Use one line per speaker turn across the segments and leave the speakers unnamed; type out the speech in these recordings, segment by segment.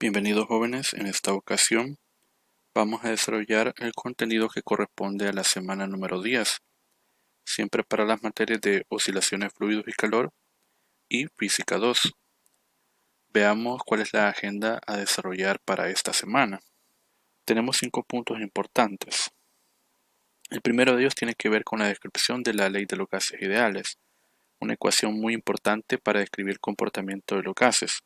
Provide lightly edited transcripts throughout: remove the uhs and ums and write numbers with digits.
Bienvenidos jóvenes, en esta ocasión vamos a desarrollar el contenido que corresponde a la semana número 10, siempre para las materias de oscilaciones, fluidos y calor y física 2. Veamos cuál es la agenda a desarrollar para esta semana. Tenemos 5 puntos importantes. El primero de ellos tiene que ver con la descripción de la ley de los gases ideales, una ecuación muy importante para describir el comportamiento de los gases.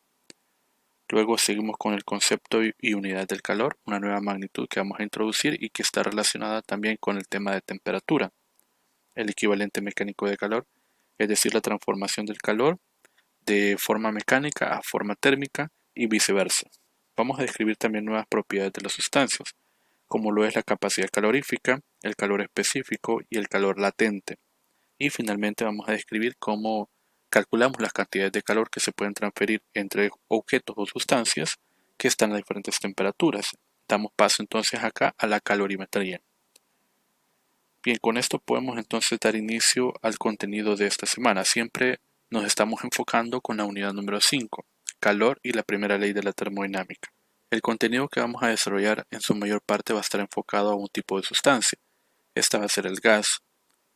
Luego seguimos con el concepto y unidad del calor, una nueva magnitud que vamos a introducir y que está relacionada también con el tema de temperatura. El equivalente mecánico de calor, es decir, la transformación del calor de forma mecánica a forma térmica y viceversa. Vamos a describir también nuevas propiedades de las sustancias, como lo es la capacidad calorífica, el calor específico y el calor latente. Y finalmente vamos a describir cómo calculamos las cantidades de calor que se pueden transferir entre objetos o sustancias que están a diferentes temperaturas. Damos paso entonces acá a la calorimetría. Bien, con esto podemos entonces dar inicio al contenido de esta semana. Siempre nos estamos enfocando con la unidad número 5, calor y la primera ley de la termodinámica. El contenido que vamos a desarrollar en su mayor parte va a estar enfocado a un tipo de sustancia. Esta va a ser el gas.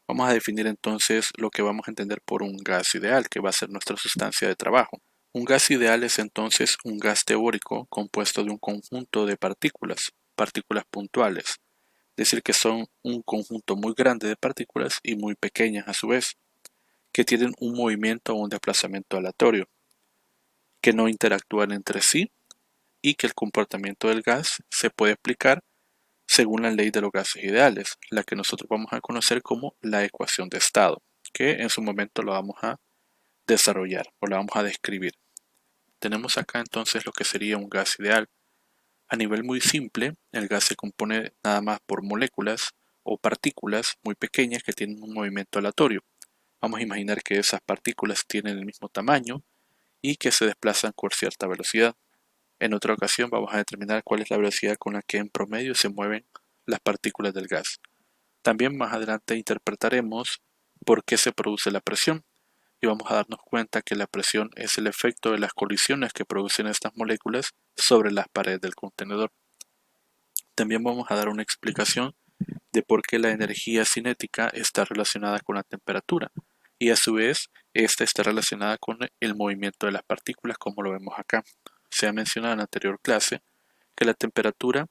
Vamos a definir entonces lo que vamos a entender por un gas ideal, que va a ser nuestra sustancia de trabajo. Un gas ideal es entonces un gas teórico compuesto de un conjunto de partículas puntuales, es decir, que son un conjunto muy grande de partículas y muy pequeñas a su vez, que tienen un movimiento o un desplazamiento aleatorio, que no interactúan entre sí y que el comportamiento del gas se puede explicar según la ley de los gases ideales, la que nosotros vamos a conocer como la ecuación de estado, que en su momento lo vamos a desarrollar o la vamos a describir. Tenemos acá entonces lo que sería un gas ideal. A nivel muy simple, el gas se compone nada más por moléculas o partículas muy pequeñas que tienen un movimiento aleatorio. Vamos a imaginar que esas partículas tienen el mismo tamaño y que se desplazan con cierta velocidad. En otra ocasión vamos a determinar cuál es la velocidad con la que en promedio se mueven las partículas del gas. También más adelante interpretaremos por qué se produce la presión y vamos a darnos cuenta que la presión es el efecto de las colisiones que producen estas moléculas sobre las paredes del contenedor. También vamos a dar una explicación de por qué la energía cinética está relacionada con la temperatura y a su vez esta está relacionada con el movimiento de las partículas como lo vemos acá. Se ha mencionado en la anterior clase que la temperatura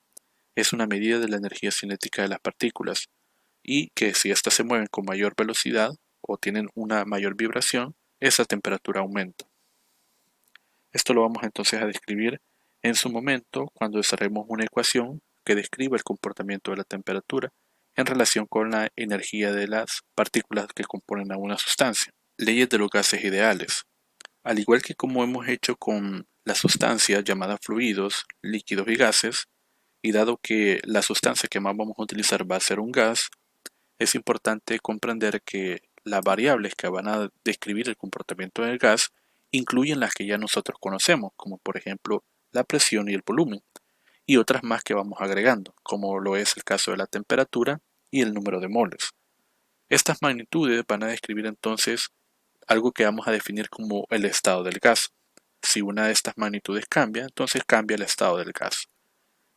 es una medida de la energía cinética de las partículas y que si éstas se mueven con mayor velocidad o tienen una mayor vibración, esa temperatura aumenta. Esto lo vamos entonces a describir en su momento cuando desarrollemos una ecuación que describa el comportamiento de la temperatura en relación con la energía de las partículas que componen a una sustancia. Leyes de los gases ideales. Al igual que como hemos hecho con las sustancias llamadas fluidos, líquidos y gases, y dado que la sustancia que más vamos a utilizar va a ser un gas, es importante comprender que las variables que van a describir el comportamiento del gas incluyen las que ya nosotros conocemos, como por ejemplo la presión y el volumen, y otras más que vamos agregando, como lo es el caso de la temperatura y el número de moles. Estas magnitudes van a describir entonces algo que vamos a definir como el estado del gas. Si una de estas magnitudes cambia, entonces cambia el estado del gas.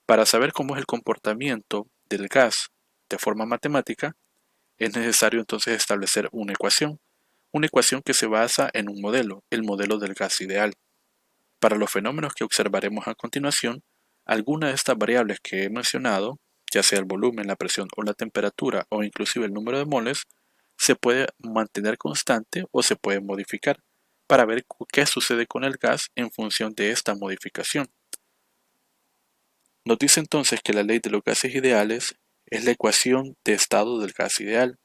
Para saber cómo es el comportamiento del gas de forma matemática, es necesario entonces establecer una ecuación que se basa en un modelo, el modelo del gas ideal. Para los fenómenos que observaremos a continuación, algunas de estas variables que he mencionado, ya sea el volumen, la presión o la temperatura o inclusive el número de moles, se puede mantener constante o se puede modificar para ver qué sucede con el gas en función de esta modificación. Nos dice entonces que la ley de los gases ideales es la ecuación de estado del gas ideal.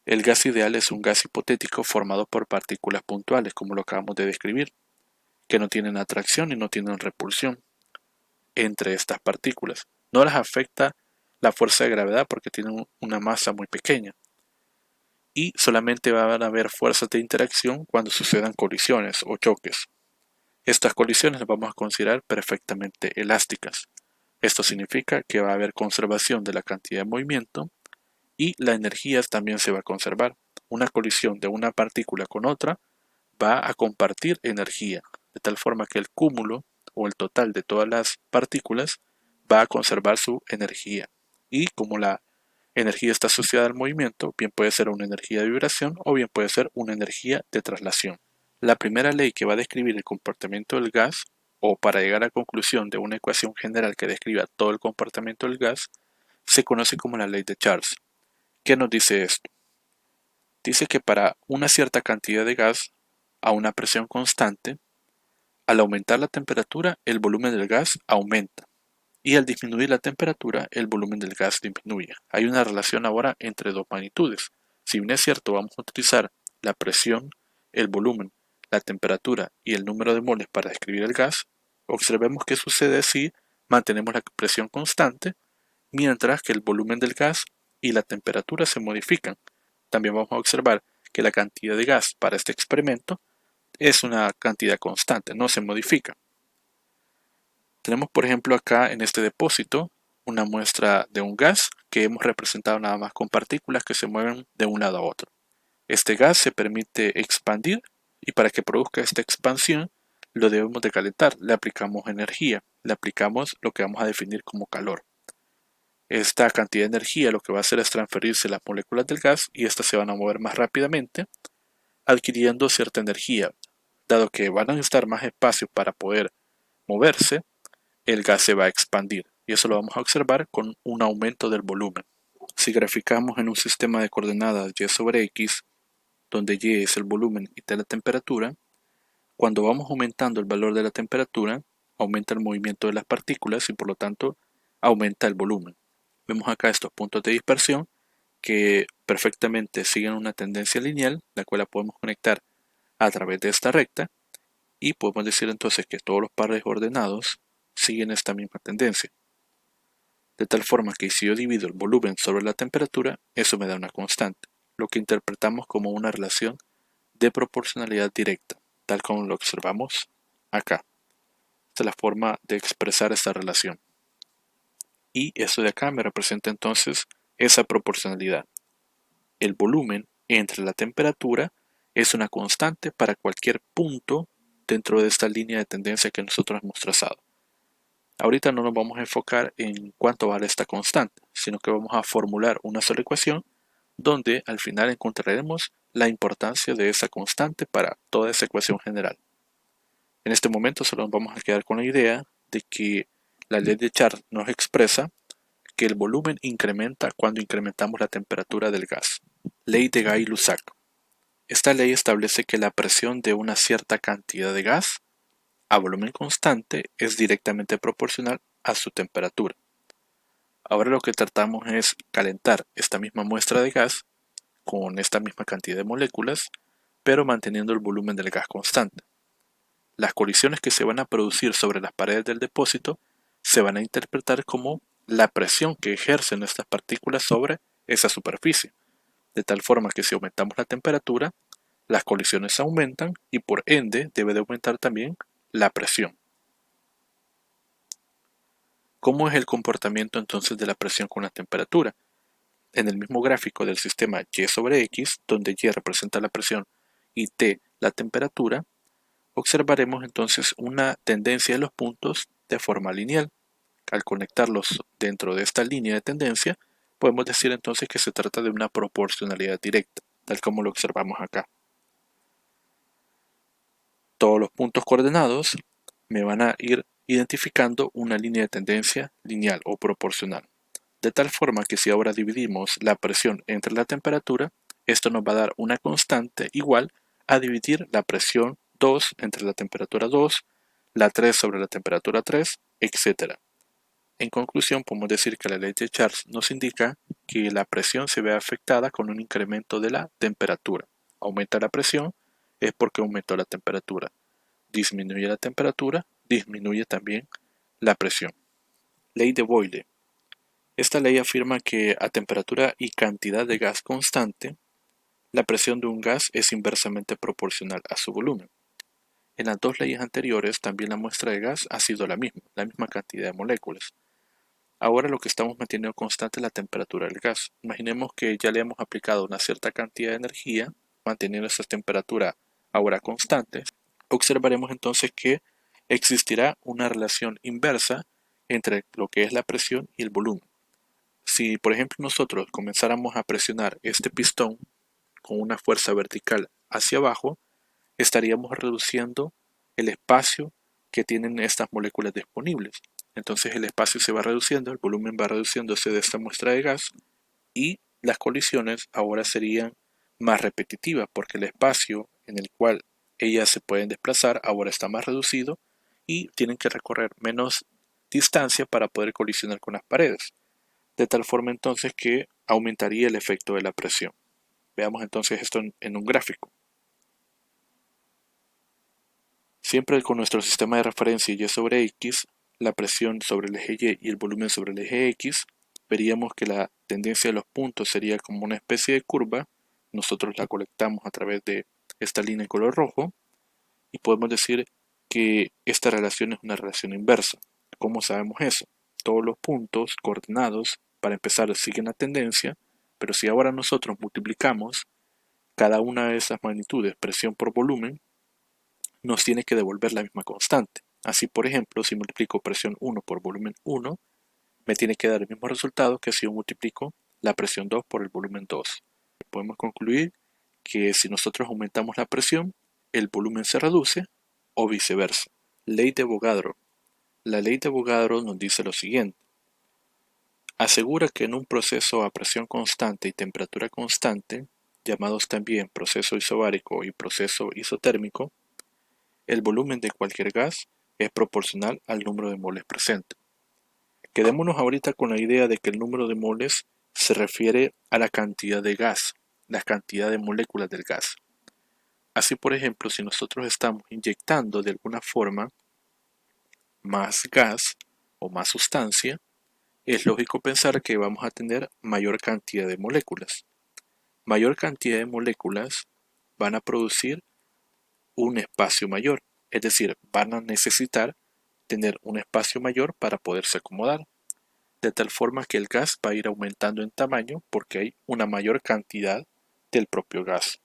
El gas ideal es un gas hipotético formado por partículas puntuales, como lo acabamos de describir, que no tienen atracción y no tienen repulsión entre estas partículas. No las afecta la fuerza de gravedad porque tienen una masa muy pequeña. Y solamente van a haber fuerzas de interacción cuando sucedan colisiones o choques. Estas colisiones las vamos a considerar perfectamente elásticas. Esto significa que va a haber conservación de la cantidad de movimiento y la energía también se va a conservar. Una colisión de una partícula con otra va a compartir energía, de tal forma que el cúmulo o el total de todas las partículas va a conservar su energía. Y como la energía está asociada al movimiento, bien puede ser una energía de vibración o bien puede ser una energía de traslación. La primera ley que va a describir el comportamiento del gas, o para llegar a la conclusión de una ecuación general que describa todo el comportamiento del gas, se conoce como la ley de Charles. ¿Qué nos dice esto? Dice que para una cierta cantidad de gas a una presión constante, al aumentar la temperatura, el volumen del gas aumenta. Y al disminuir la temperatura, el volumen del gas disminuye. Hay una relación ahora entre dos magnitudes. Si bien es cierto, vamos a utilizar la presión, el volumen, la temperatura y el número de moles para describir el gas, observemos qué sucede si mantenemos la presión constante, mientras que el volumen del gas y la temperatura se modifican. También vamos a observar que la cantidad de gas para este experimento es una cantidad constante, no se modifica. Tenemos por ejemplo acá en este depósito una muestra de un gas que hemos representado nada más con partículas que se mueven de un lado a otro. Este gas se permite expandir y para que produzca esta expansión lo debemos de calentar. Le aplicamos energía, le aplicamos lo que vamos a definir como calor. Esta cantidad de energía lo que va a hacer es transferirse las moléculas del gas y estas se van a mover más rápidamente, adquiriendo cierta energía. Dado que van a necesitar más espacio para poder moverse, el gas se va a expandir y eso lo vamos a observar con un aumento del volumen. Si graficamos en un sistema de coordenadas y sobre x, donde y es el volumen y t la temperatura, cuando vamos aumentando el valor de la temperatura, aumenta el movimiento de las partículas y por lo tanto aumenta el volumen. Vemos acá estos puntos de dispersión que perfectamente siguen una tendencia lineal, la cual la podemos conectar a través de esta recta y podemos decir entonces que todos los pares ordenados siguen esta misma tendencia. De tal forma que si yo divido el volumen sobre la temperatura, eso me da una constante, lo que interpretamos como una relación de proporcionalidad directa, tal como lo observamos acá. Esta es la forma de expresar esta relación. Y eso de acá me representa entonces esa proporcionalidad. El volumen entre la temperatura es una constante para cualquier punto dentro de esta línea de tendencia que nosotros hemos trazado. Ahorita no nos vamos a enfocar en cuánto vale esta constante, sino que vamos a formular una sola ecuación donde al final encontraremos la importancia de esa constante para toda esa ecuación general. En este momento solo nos vamos a quedar con la idea de que la ley de Charles nos expresa que el volumen incrementa cuando incrementamos la temperatura del gas. Ley de Gay-Lussac. Esta ley establece que la presión de una cierta cantidad de gas a volumen constante es directamente proporcional a su temperatura. Ahora lo que tratamos es calentar esta misma muestra de gas con esta misma cantidad de moléculas, pero manteniendo el volumen del gas constante. Las colisiones que se van a producir sobre las paredes del depósito se van a interpretar como la presión que ejercen estas partículas sobre esa superficie, de tal forma que si aumentamos la temperatura, las colisiones aumentan y por ende debe de aumentar también la presión. ¿Cómo es el comportamiento entonces de la presión con la temperatura? En el mismo gráfico del sistema Y sobre X, donde Y representa la presión y T la temperatura, observaremos entonces una tendencia de los puntos de forma lineal. Al conectarlos dentro de esta línea de tendencia, podemos decir entonces que se trata de una proporcionalidad directa, tal como lo observamos acá. Todos los puntos coordenados me van a ir identificando una línea de tendencia lineal o proporcional. De tal forma que si ahora dividimos la presión entre la temperatura, esto nos va a dar una constante igual a dividir la presión 2 entre la temperatura 2, la 3 sobre la temperatura 3, etc. En conclusión, podemos decir que la ley de Charles nos indica que la presión se ve afectada con un incremento de la temperatura. Aumenta la presión es porque aumentó la temperatura. Disminuye la temperatura, disminuye también la presión. Ley de Boyle. Esta ley afirma que a temperatura y cantidad de gas constante, la presión de un gas es inversamente proporcional a su volumen. En las dos leyes anteriores también la muestra de gas ha sido la misma cantidad de moléculas. Ahora lo que estamos manteniendo constante es la temperatura del gas. Imaginemos que ya le hemos aplicado una cierta cantidad de energía, manteniendo esa temperatura ahora constante. Observaremos entonces que existirá una relación inversa entre lo que es la presión y el volumen. Si, por ejemplo, nosotros comenzáramos a presionar este pistón con una fuerza vertical hacia abajo, estaríamos reduciendo el espacio que tienen estas moléculas disponibles. Entonces el espacio se va reduciendo, el volumen va reduciéndose de esta muestra de gas y las colisiones ahora serían más repetitivas porque el espacio en el cual ellas se pueden desplazar ahora está más reducido y tienen que recorrer menos distancia para poder colisionar con las paredes, de tal forma entonces que aumentaría el efecto de la presión. Veamos entonces esto en un gráfico. Siempre con nuestro sistema de referencia y sobre X, la presión sobre el eje Y y el volumen sobre el eje X, veríamos que la tendencia de los puntos sería como una especie de curva. Nosotros la colectamos a través de esta línea en color rojo y podemos decir que esta relación es una relación inversa. ¿Cómo sabemos eso? Todos los puntos coordinados, para empezar, siguen la tendencia, pero si ahora nosotros multiplicamos cada una de esas magnitudes, presión por volumen, nos tiene que devolver la misma constante. Así, por ejemplo, si multiplico presión 1 por volumen 1, me tiene que dar el mismo resultado que si yo multiplico la presión 2 por el volumen 2. Podemos concluir que si nosotros aumentamos la presión, el volumen se reduce o viceversa. Ley de Avogadro. La ley de Avogadro nos dice lo siguiente. Asegura que en un proceso a presión constante y temperatura constante, llamados también proceso isobárico y proceso isotérmico, el volumen de cualquier gas es proporcional al número de moles presente. Quedémonos ahorita con la idea de que el número de moles se refiere a la cantidad de gas, la cantidad de moléculas del gas. Así, por ejemplo, si nosotros estamos inyectando de alguna forma más gas o más sustancia, es lógico pensar que vamos a tener mayor cantidad de moléculas. Mayor cantidad de moléculas van a producir un espacio mayor, es decir, van a necesitar tener un espacio mayor para poderse acomodar, de tal forma que el gas va a ir aumentando en tamaño porque hay una mayor cantidad del propio gas.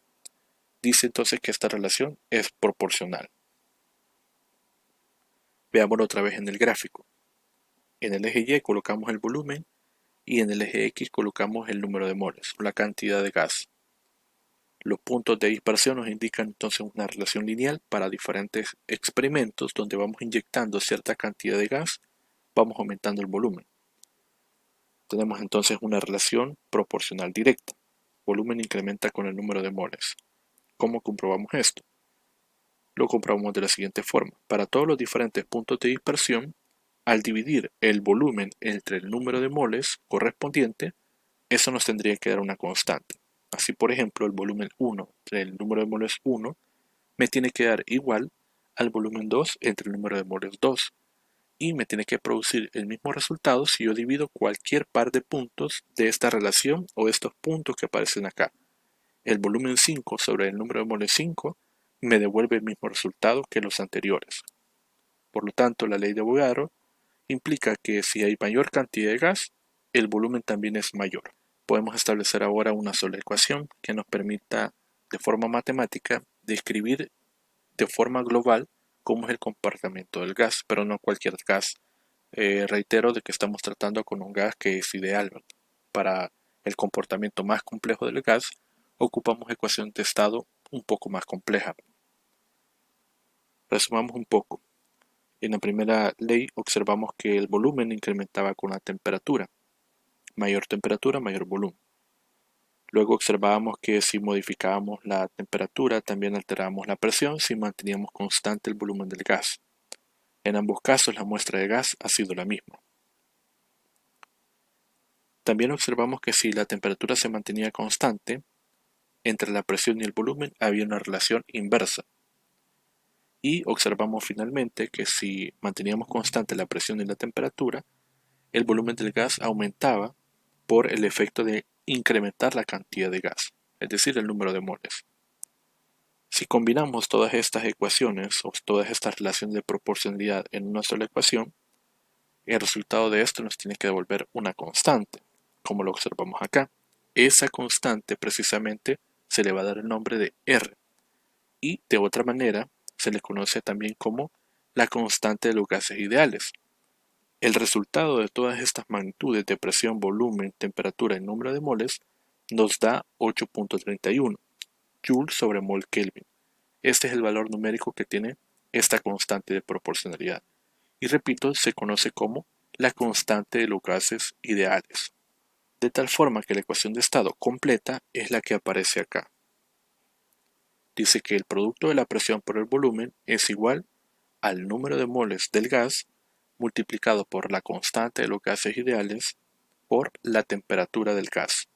Dice entonces que esta relación es proporcional. Veámoslo otra vez en el gráfico. En el eje Y colocamos el volumen y en el eje X colocamos el número de moles, la cantidad de gas. Los puntos de dispersión nos indican entonces una relación lineal para diferentes experimentos donde vamos inyectando cierta cantidad de gas, vamos aumentando el volumen. Tenemos entonces una relación proporcional directa. Volumen incrementa con el número de moles. ¿Cómo comprobamos esto? Lo comprobamos de la siguiente forma. Para todos los diferentes puntos de dispersión, al dividir el volumen entre el número de moles correspondiente, eso nos tendría que dar una constante. Así, por ejemplo, el volumen 1 entre el número de moles 1 me tiene que dar igual al volumen 2 entre el número de moles 2. Y me tiene que producir el mismo resultado si yo divido cualquier par de puntos de esta relación o estos puntos que aparecen acá. El volumen 5 sobre el número de moles 5 me devuelve el mismo resultado que los anteriores. Por lo tanto, la ley de Avogadro implica que si hay mayor cantidad de gas, el volumen también es mayor. Podemos establecer ahora una sola ecuación que nos permita de forma matemática describir de forma global cómo es el comportamiento del gas, pero no cualquier gas. Reitero de que estamos tratando con un gas que es ideal. Para el comportamiento más complejo del gas, ocupamos ecuación de estado un poco más compleja. Resumamos un poco. En la primera ley observamos que el volumen incrementaba con la temperatura. Mayor temperatura, mayor volumen. Luego observábamos que si modificábamos la temperatura, también alterábamos la presión si manteníamos constante el volumen del gas. En ambos casos la muestra de gas ha sido la misma. También observamos que si la temperatura se mantenía constante, entre la presión y el volumen había una relación inversa. Y observamos finalmente que si manteníamos constante la presión y la temperatura, el volumen del gas aumentaba por el efecto de incrementar la cantidad de gas, es decir, el número de moles. Si combinamos todas estas ecuaciones o todas estas relaciones de proporcionalidad en una sola ecuación, el resultado de esto nos tiene que devolver una constante, como lo observamos acá. Esa constante precisamente se le va a dar el nombre de R y de otra manera se le conoce también como la constante de los gases ideales. El resultado de todas estas magnitudes de presión, volumen, temperatura y número de moles nos da 8.31 joules sobre mol Kelvin. Este es el valor numérico que tiene esta constante de proporcionalidad. Y repito, se conoce como la constante de los gases ideales. De tal forma que la ecuación de estado completa es la que aparece acá. Dice que el producto de la presión por el volumen es igual al número de moles del gas multiplicado por la constante de los gases ideales por la temperatura del gas.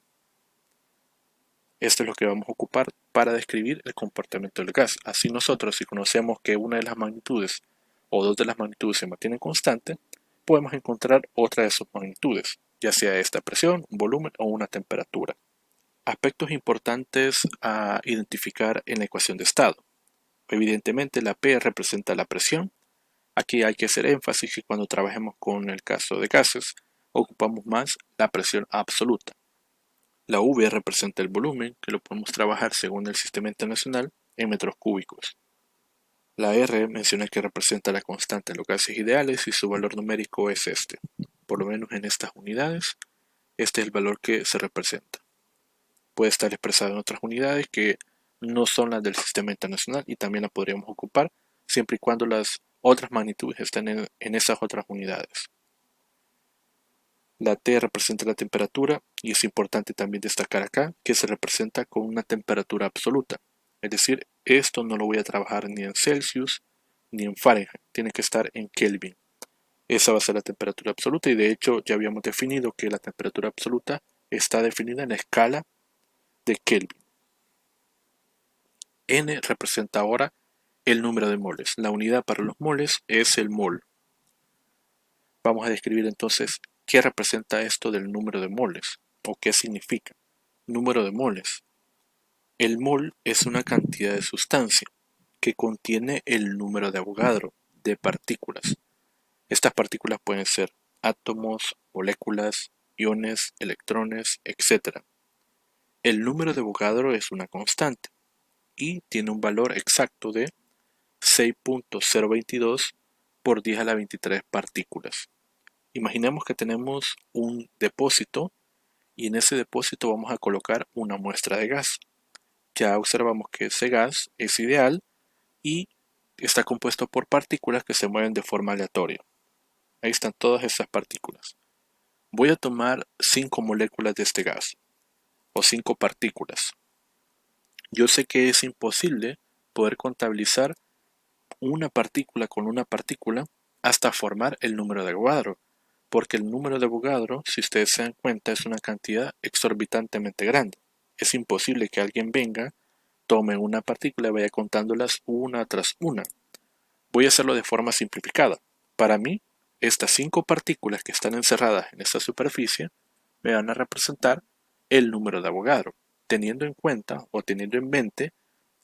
Esto es lo que vamos a ocupar para describir el comportamiento del gas. Así nosotros, si conocemos que una de las magnitudes o dos de las magnitudes se mantienen constante, podemos encontrar otra de sus magnitudes, ya sea esta presión, un volumen o una temperatura. Aspectos importantes a identificar en la ecuación de estado. Evidentemente la P representa la presión. Aquí hay que hacer énfasis que cuando trabajemos con el caso de gases, ocupamos más la presión absoluta. La V representa el volumen, que lo podemos trabajar según el sistema internacional en metros cúbicos. La R menciona que representa la constante de los gases ideales y su valor numérico es este. Por lo menos en estas unidades, este es el valor que se representa. Puede estar expresado en otras unidades que no son las del sistema internacional y también la podríamos ocupar siempre y cuando las otras magnitudes estén en esas otras unidades. La T representa la temperatura y es importante también destacar acá que se representa con una temperatura absoluta. Es decir, esto no lo voy a trabajar ni en Celsius ni en Fahrenheit, tiene que estar en Kelvin. Esa va a ser la temperatura absoluta y de hecho ya habíamos definido que la temperatura absoluta está definida en la escala de Kelvin. N representa ahora el número de moles. La unidad para los moles es el mol. Vamos a describir entonces qué representa esto del número de moles o qué significa. Número de moles. El mol es una cantidad de sustancia que contiene el número de Avogadro de partículas. Estas partículas pueden ser átomos, moléculas, iones, electrones, etc. El número de Avogadro es una constante y tiene un valor exacto de 6.022 por 10 a la 23 partículas. Imaginemos que tenemos un depósito y en ese depósito vamos a colocar una muestra de gas. Ya observamos que ese gas es ideal y está compuesto por partículas que se mueven de forma aleatoria. Ahí están todas esas partículas. Voy a tomar 5 moléculas de este gas o 5 partículas. Yo sé que es imposible poder contabilizar una partícula con una partícula hasta formar el número de Avogadro, porque el número de Avogadro, si ustedes se dan cuenta, es una cantidad exorbitantemente grande. Es imposible que alguien venga, tome una partícula y vaya contándolas una tras una. Voy a hacerlo de forma simplificada. Para mí, estas 5 partículas que están encerradas en esta superficie me van a representar el número de Avogadro, teniendo en cuenta o teniendo en mente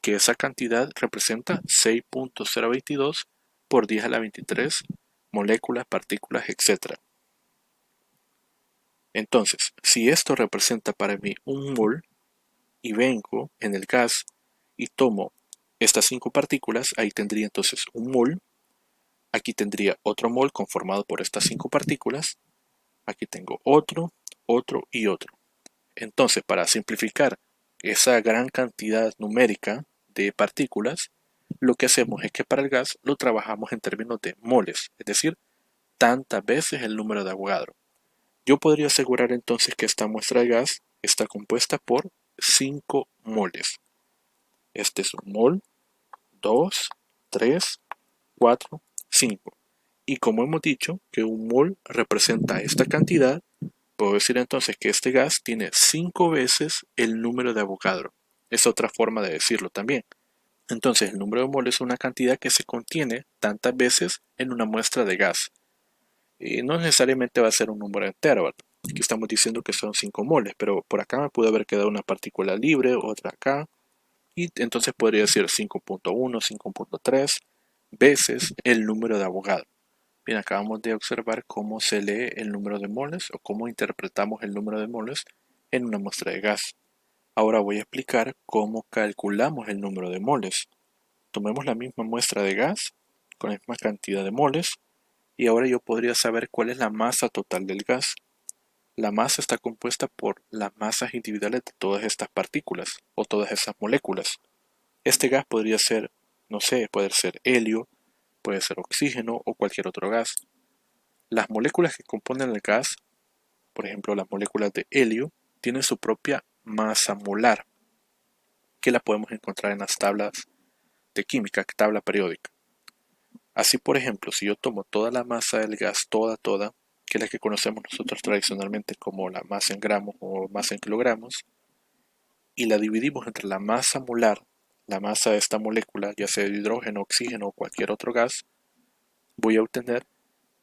que esa cantidad representa 6.022 por 10 a la 23 moléculas, partículas, etc. Entonces, si esto representa para mí un mol y vengo en el gas y tomo estas 5 partículas, ahí tendría entonces un mol, aquí tendría otro mol conformado por estas 5 partículas, aquí tengo otro, otro y otro. Entonces, para simplificar esa gran cantidad numérica de partículas, lo que hacemos es que para el gas lo trabajamos en términos de moles, es decir, tantas veces el número de Avogadro. Yo podría asegurar entonces que esta muestra de gas está compuesta por 5 moles. Este es un mol, 2, 3, 4, 5. Y como hemos dicho que un mol representa esta cantidad, puedo decir entonces que este gas tiene 5 veces el número de Avogadro. Es otra forma de decirlo también. Entonces el número de mol es una cantidad que se contiene tantas veces en una muestra de gas. Y no necesariamente va a ser un número entero, ¿verdad? Aquí estamos diciendo que son 5 moles, pero por acá me pudo haber quedado una partícula libre, otra acá, y entonces podría ser 5.1, 5.3 veces el número de Avogadro. Bien, acabamos de observar cómo se lee el número de moles o cómo interpretamos el número de moles en una muestra de gas. Ahora voy a explicar cómo calculamos el número de moles. Tomemos la misma muestra de gas con la misma cantidad de moles, y ahora yo podría saber cuál es la masa total del gas. La masa está compuesta por las masas individuales de todas estas partículas o todas esas moléculas. Este gas podría ser, no sé, puede ser helio, puede ser oxígeno o cualquier otro gas. Las moléculas que componen el gas, por ejemplo las moléculas de helio, tienen su propia masa molar, que la podemos encontrar en las tablas de química, tabla periódica. Así, por ejemplo, si yo tomo toda la masa del gas, toda, que es la que conocemos nosotros tradicionalmente como la masa en gramos o masa en kilogramos, y la dividimos entre la masa molar, la masa de esta molécula, ya sea de hidrógeno, oxígeno o cualquier otro gas, voy a obtener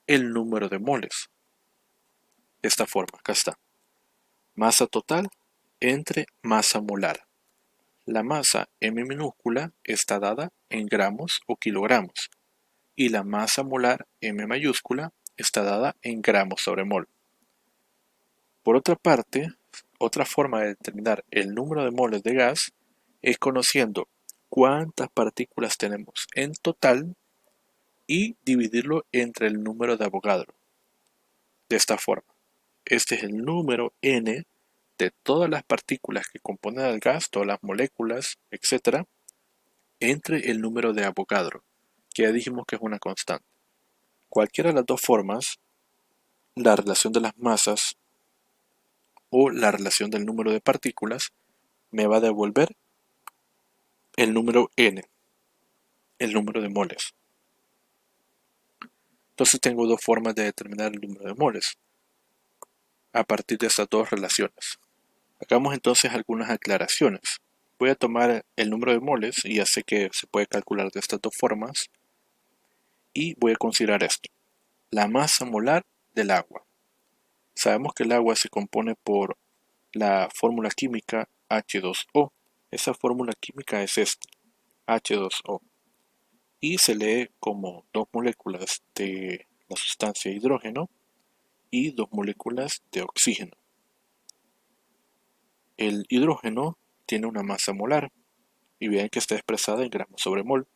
el número de moles. De esta forma, acá está. Masa total entre masa molar. La masa M minúscula está dada en gramos o kilogramos y la masa molar M mayúscula está dada en gramos sobre mol. Por otra parte, otra forma de determinar el número de moles de gas es conociendo cuántas partículas tenemos en total y dividirlo entre el número de Avogadro. De esta forma, este es el número n de todas las partículas que componen el gas, todas las moléculas, etc., entre el número de Avogadro, que ya dijimos que es una constante. Cualquiera de las dos formas, la relación de las masas o la relación del número de partículas, me va a devolver el número n, el número de moles. Entonces tengo dos formas de determinar el número de moles a partir de estas dos relaciones. Hagamos entonces algunas aclaraciones. Voy a tomar el número de moles, y ya sé que se puede calcular de estas dos formas, y voy a considerar esto: la masa molar del agua. Sabemos que el agua se compone por la fórmula química H2O. Esa fórmula química es esta, H2O, y se lee como dos moléculas de la sustancia hidrógeno y dos moléculas de oxígeno. El hidrógeno tiene una masa molar y vean que está expresada en gramos sobre mol.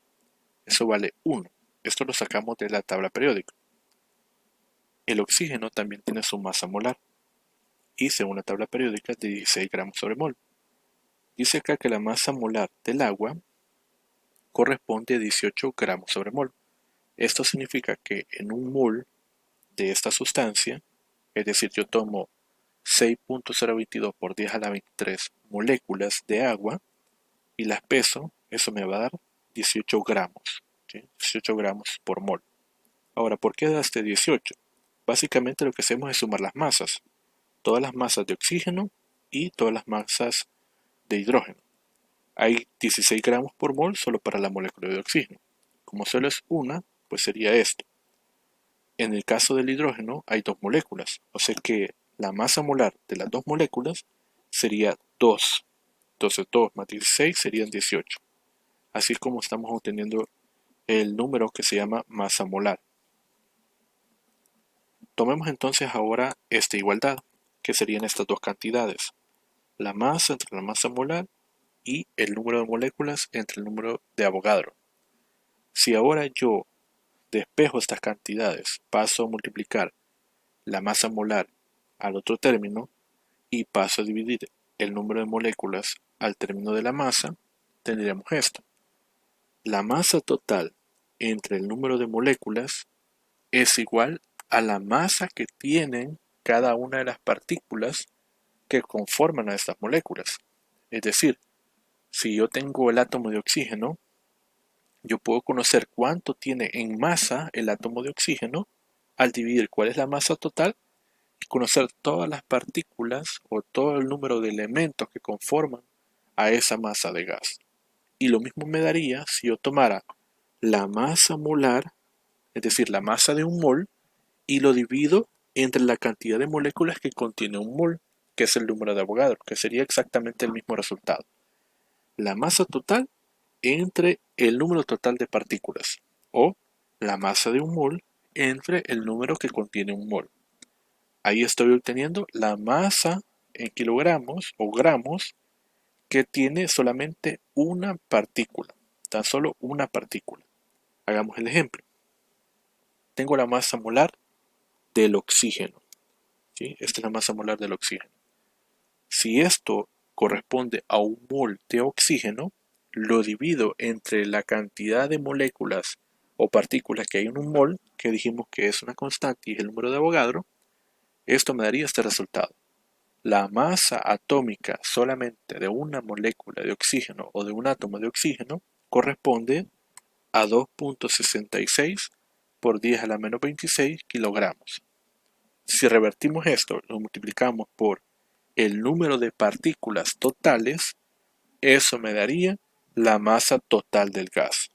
Eso vale 1. Esto lo sacamos de la tabla periódica. El oxígeno también tiene su masa molar y según la tabla periódica de 16 gramos sobre mol. Dice acá que la masa molar del agua corresponde a 18 gramos sobre mol. Esto significa que en un mol de esta sustancia, es decir, yo tomo 6.022 por 10 a la 23 moléculas de agua y las peso, eso me va a dar 18 gramos, ¿sí? 18 gramos por mol. Ahora, ¿por qué da este 18? Básicamente lo que hacemos es sumar las masas, todas las masas de oxígeno y todas las masas de hidrógeno. Hay 16 gramos por mol solo para la molécula de oxígeno. Como solo es una, pues sería esto. En el caso del hidrógeno hay dos moléculas, o sea que la masa molar de las dos moléculas sería 2. Entonces 2 más 16 serían 18. Así es como estamos obteniendo el número que se llama masa molar. Tomemos entonces ahora esta igualdad, que serían estas dos cantidades: la masa entre la masa molar y el número de moléculas entre el número de Avogadro. Si ahora yo despejo estas cantidades, paso a multiplicar la masa molar al otro término y paso a dividir el número de moléculas al término de la masa, tendríamos esto. La masa total entre el número de moléculas es igual a la masa que tienen cada una de las partículas que conforman a estas moléculas. Es decir, si yo tengo el átomo de oxígeno, yo puedo conocer cuánto tiene en masa el átomo de oxígeno al dividir cuál es la masa total y conocer todas las partículas o todo el número de elementos que conforman a esa masa de gas. Y lo mismo me daría si yo tomara la masa molar, es decir, la masa de un mol, y lo divido entre la cantidad de moléculas que contiene un mol, que es el número de Avogadro, que sería exactamente el mismo resultado. La masa total entre el número total de partículas, o la masa de un mol entre el número que contiene un mol. Ahí estoy obteniendo la masa en kilogramos o gramos que tiene solamente una partícula, tan solo una partícula. Hagamos el ejemplo. tengo la masa molar del oxígeno, ¿sí? Esta es la masa molar del oxígeno. Si esto corresponde a un mol de oxígeno, lo divido entre la cantidad de moléculas o partículas que hay en un mol, que dijimos que es una constante y es el número de Avogadro. Esto me daría este resultado. La masa atómica solamente de una molécula de oxígeno o de un átomo de oxígeno corresponde a 2.66 por 10 a la menos 26 kilogramos. Si revertimos esto, lo multiplicamos por el número de partículas totales, eso me daría la masa total del gas.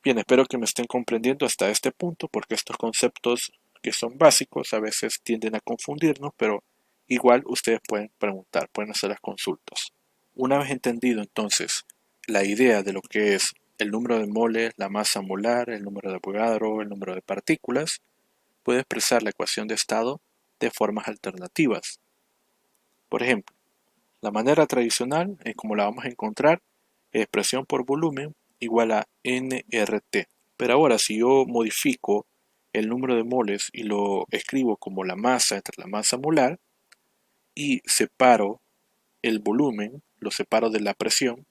Bien, espero que me estén comprendiendo hasta este punto, porque estos conceptos que son básicos a veces tienden a confundirnos, pero igual ustedes pueden preguntar, pueden hacer las consultas. Una vez entendido entonces la idea de lo que es el número de moles, la masa molar, el número de Avogadro, el número de partículas, puede expresar la ecuación de estado de formas alternativas. Por ejemplo, la manera tradicional, como la vamos a encontrar, expresión por volumen igual a nRT. Pero ahora si yo modifico el número de moles y lo escribo como la masa entre la masa molar y separo el volumen, lo separo de la presión,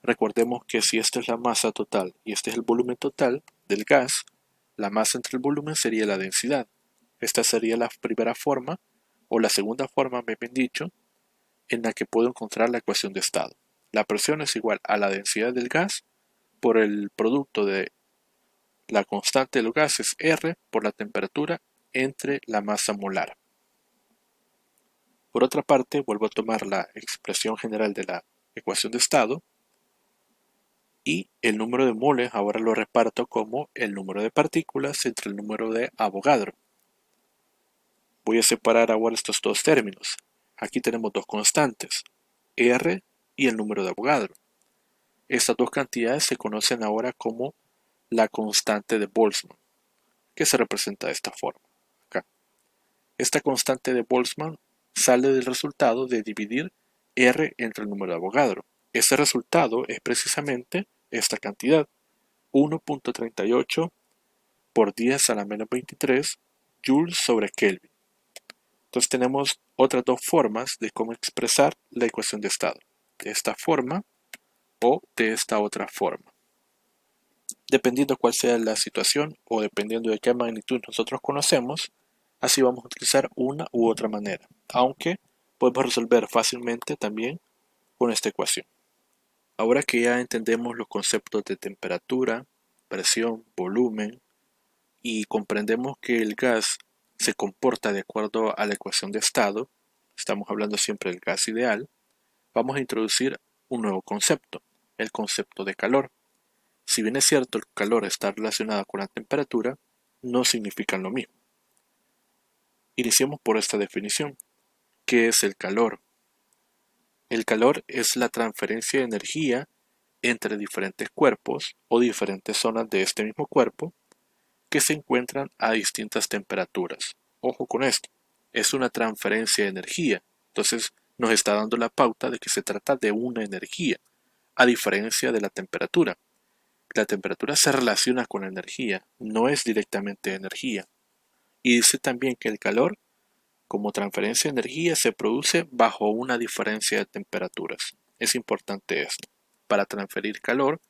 recordemos que si esta es la masa total y este es el volumen total del gas, la masa entre el volumen sería la densidad. Esta sería la primera forma, o la segunda forma, me bien dicho, en la que puedo encontrar la ecuación de estado. La presión es igual a la densidad del gas por el producto de la constante de los gases R por la temperatura entre la masa molar. Por otra parte, vuelvo a tomar la expresión general de la ecuación de estado y el número de moles ahora lo reparto como el número de partículas entre el número de Avogadro. Voy a separar ahora estos dos términos. Aquí tenemos dos constantes, R y el número de Avogadro. Estas dos cantidades se conocen ahora como la constante de Boltzmann, que se representa de esta forma. Acá. Esta constante de Boltzmann sale del resultado de dividir R entre el número de Avogadro. Ese resultado es precisamente esta cantidad, 1.38 por 10 a la menos 23 joules sobre Kelvin. Entonces tenemos otras dos formas de cómo expresar la ecuación de estado. De esta forma o de esta otra forma. Dependiendo cuál sea la situación o dependiendo de qué magnitud nosotros conocemos, así vamos a utilizar una u otra manera, aunque podemos resolver fácilmente también con esta ecuación. Ahora que ya entendemos los conceptos de temperatura, presión, volumen y comprendemos que el gas se comporta de acuerdo a la ecuación de estado, estamos hablando siempre del gas ideal, vamos a introducir un nuevo concepto, el concepto de calor. Si bien es cierto el calor está relacionado con la temperatura, no significan lo mismo. Iniciemos por esta definición. ¿Qué es el calor? El calor es la transferencia de energía entre diferentes cuerpos o diferentes zonas de este mismo cuerpo que se encuentran a distintas temperaturas. Ojo con esto, es una transferencia de energía, entonces nos está dando la pauta de que se trata de una energía, a diferencia de la temperatura. La temperatura se relaciona con la energía, no es directamente energía. Y dice también que el calor, como transferencia de energía, se produce bajo una diferencia de temperaturas. Es importante esto. Para transferir calor,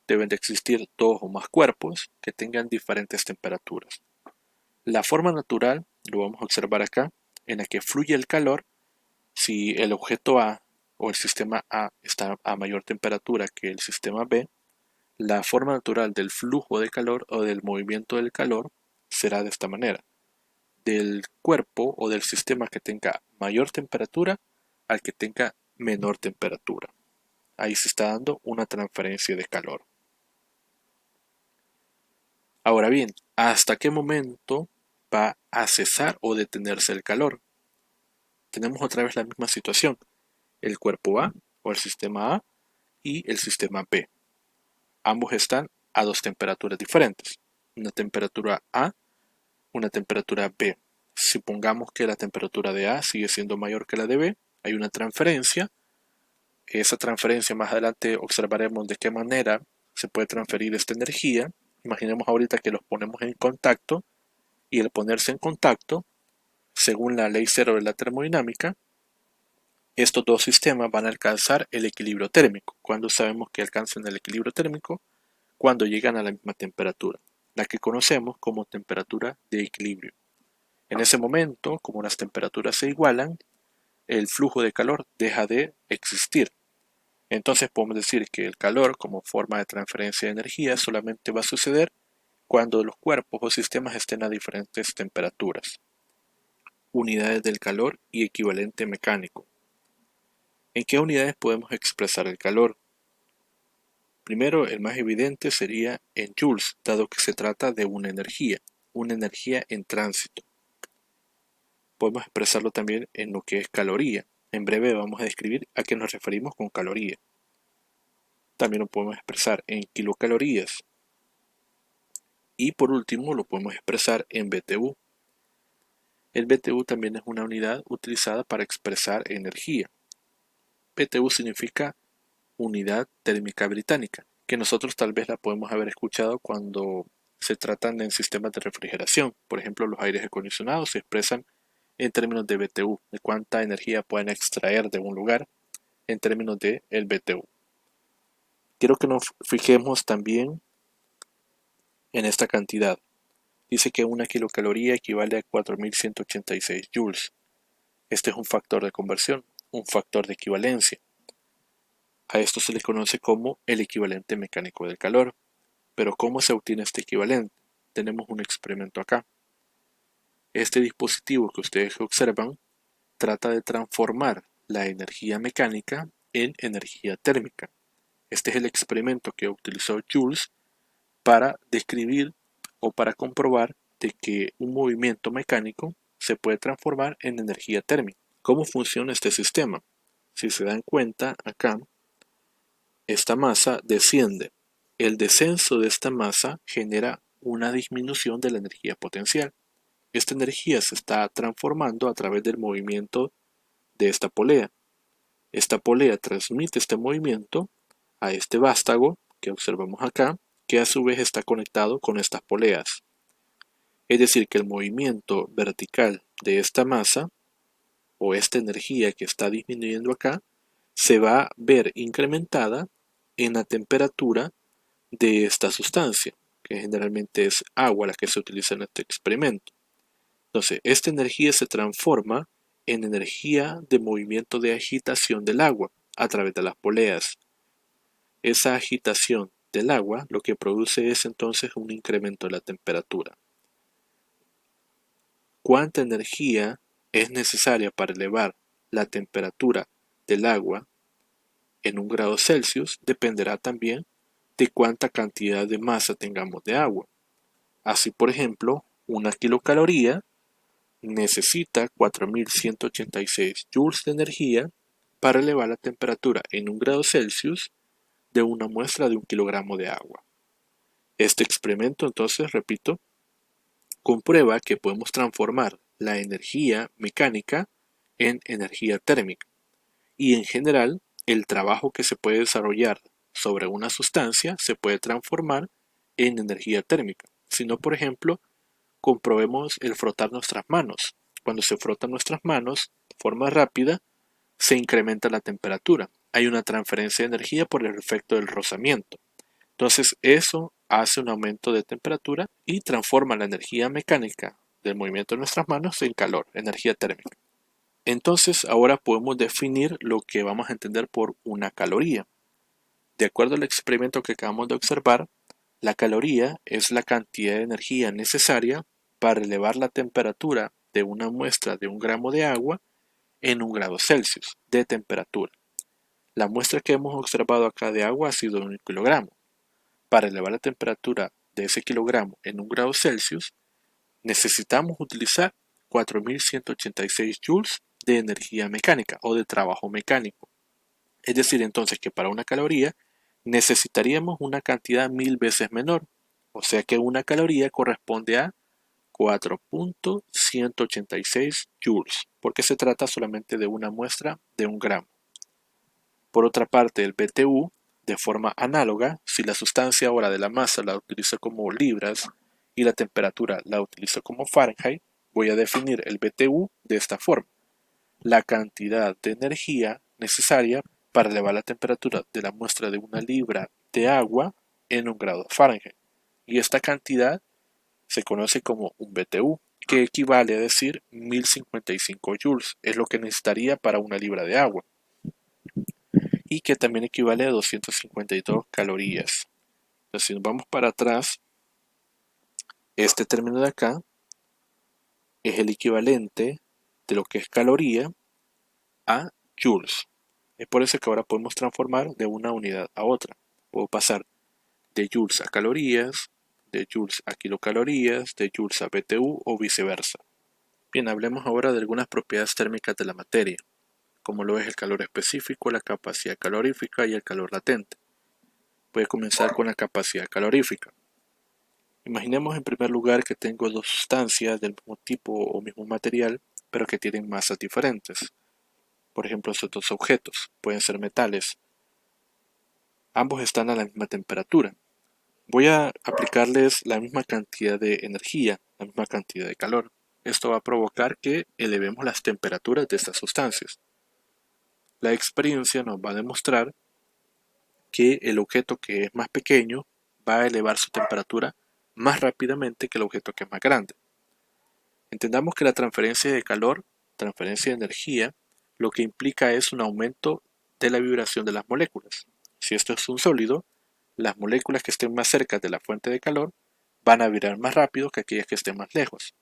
deben de existir dos o más cuerpos que tengan diferentes temperaturas. La forma natural, lo vamos a observar acá, en la que fluye el calor, si el objeto A o el sistema A está a mayor temperatura que el sistema B, la forma natural del flujo de calor o del movimiento del calor será de esta manera. Del cuerpo o del sistema que tenga mayor temperatura al que tenga menor temperatura. Ahí se está dando una transferencia de calor. Ahora bien, ¿hasta qué momento va a cesar o detenerse el calor? Tenemos otra vez la misma situación. El cuerpo A o el sistema A y el sistema B. Ambos están a dos temperaturas diferentes. Una temperatura A, una temperatura B. Supongamos que la temperatura de A sigue siendo mayor que la de B. Hay una transferencia. Esa transferencia más adelante observaremos de qué manera se puede transferir esta energía. Imaginemos ahorita que los ponemos en contacto y al ponerse en contacto, según la ley cero de la termodinámica, estos dos sistemas van a alcanzar el equilibrio térmico. ¿Cuándo sabemos que alcanzan el equilibrio térmico? Cuando llegan a la misma temperatura, la que conocemos como temperatura de equilibrio. En ese momento, como las temperaturas se igualan, el flujo de calor deja de existir. Entonces podemos decir que el calor como forma de transferencia de energía solamente va a suceder cuando los cuerpos o sistemas estén a diferentes temperaturas. Unidades del calor y equivalente mecánico. ¿En qué unidades podemos expresar el calor? Primero, el más evidente sería en joules, dado que se trata de una energía en tránsito. Podemos expresarlo también en lo que es caloría. En breve vamos a describir a qué nos referimos con caloría. También lo podemos expresar en kilocalorías. Y por último lo podemos expresar en BTU. El BTU también es una unidad utilizada para expresar energía. BTU significa unidad térmica británica, que nosotros tal vez la podemos haber escuchado cuando se tratan en sistemas de refrigeración. Por ejemplo, los aires acondicionados se expresan en términos de BTU, de cuánta energía pueden extraer de un lugar en términos de el BTU. Quiero que nos fijemos también en esta cantidad. Dice que una kilocaloría equivale a 4186 joules. Este es un factor de conversión, un factor de equivalencia. A esto se le conoce como el equivalente mecánico del calor. Pero ¿cómo se obtiene este equivalente? Tenemos un experimento acá. Este dispositivo que ustedes observan trata de transformar la energía mecánica en energía térmica. Este es el experimento que utilizó Joules para describir o para comprobar de que un movimiento mecánico se puede transformar en energía térmica. ¿Cómo funciona este sistema? Si se dan cuenta acá, esta masa desciende. El descenso de esta masa genera una disminución de la energía potencial. Esta energía se está transformando a través del movimiento de esta polea. Esta polea transmite este movimiento a este vástago que observamos acá, que a su vez está conectado con estas poleas. Es decir, que el movimiento vertical de esta masa o esta energía que está disminuyendo acá se va a ver incrementada en la temperatura de esta sustancia, que generalmente es agua la que se utiliza en este experimento. Entonces, esta energía se transforma en energía de movimiento de agitación del agua a través de las poleas. Esa agitación del agua lo que produce es entonces un incremento de la temperatura. ¿Cuánta energía es necesaria para elevar la temperatura del agua en 1 grado Celsius? Dependerá también de cuánta cantidad de masa tengamos de agua. Así, por ejemplo, una kilocaloría necesita 4186 joules de energía para elevar la temperatura en 1 grado Celsius de una muestra de 1 kilogramo de agua. Este experimento, entonces, repito, comprueba que podemos transformar la energía mecánica en energía térmica y en general el trabajo que se puede desarrollar sobre una sustancia se puede transformar en energía térmica. Si no, por ejemplo, comprobemos el frotar nuestras manos. Cuando se frotan nuestras manos de forma rápida, se incrementa la temperatura. Hay una transferencia de energía por el efecto del rozamiento. Entonces eso hace un aumento de temperatura y transforma la energía mecánica del movimiento de nuestras manos en calor, energía térmica. Entonces ahora podemos definir lo que vamos a entender por una caloría. De acuerdo al experimento que acabamos de observar, la caloría es la cantidad de energía necesaria para elevar la temperatura de una muestra de 1 gramo de agua en 1 grado Celsius de temperatura. La muestra que hemos observado acá de agua ha sido 1 kilogramo. Para elevar la temperatura de ese kilogramo en 1 grado Celsius, necesitamos utilizar 4186 joules de energía mecánica o de trabajo mecánico. Es decir, entonces que para una caloría necesitaríamos una cantidad 1000 veces menor. O sea que una caloría corresponde a 4.186 joules, porque se trata solamente de una muestra de 1 gramo. Por otra parte, el BTU, de forma análoga, si la sustancia ahora de la masa la utiliza como libras y la temperatura la utilizo como Fahrenheit, voy a definir el BTU de esta forma: la cantidad de energía necesaria para elevar la temperatura de la muestra de una libra de agua en 1 grado Fahrenheit. Y esta cantidad se conoce como un BTU, que equivale a decir 1055 joules, es lo que necesitaría para una libra de agua, y que también equivale a 252 calorías. Entonces, si nos vamos para atrás, este término de acá es el equivalente de lo que es caloría a joules. Es por eso que ahora podemos transformar de una unidad a otra. Puedo pasar de joules a calorías, de joules a kilocalorías, de joules a BTU o viceversa. Bien, hablemos ahora de algunas propiedades térmicas de la materia, como lo es el calor específico, la capacidad calorífica y el calor latente. Voy a comenzar con la capacidad calorífica. Imaginemos en primer lugar que tengo dos sustancias del mismo tipo o mismo material, pero que tienen masas diferentes. Por ejemplo, estos dos objetos pueden ser metales. Ambos están a la misma temperatura. Voy a aplicarles la misma cantidad de energía, la misma cantidad de calor. Esto va a provocar que elevemos las temperaturas de estas sustancias. La experiencia nos va a demostrar que el objeto que es más pequeño va a elevar su temperatura más rápidamente que el objeto que es más grande. Entendamos que la transferencia de calor, transferencia de energía, lo que implica es un aumento de la vibración de las moléculas. Si esto es un sólido, las moléculas que estén más cerca de la fuente de calor van a vibrar más rápido que aquellas que estén más lejos.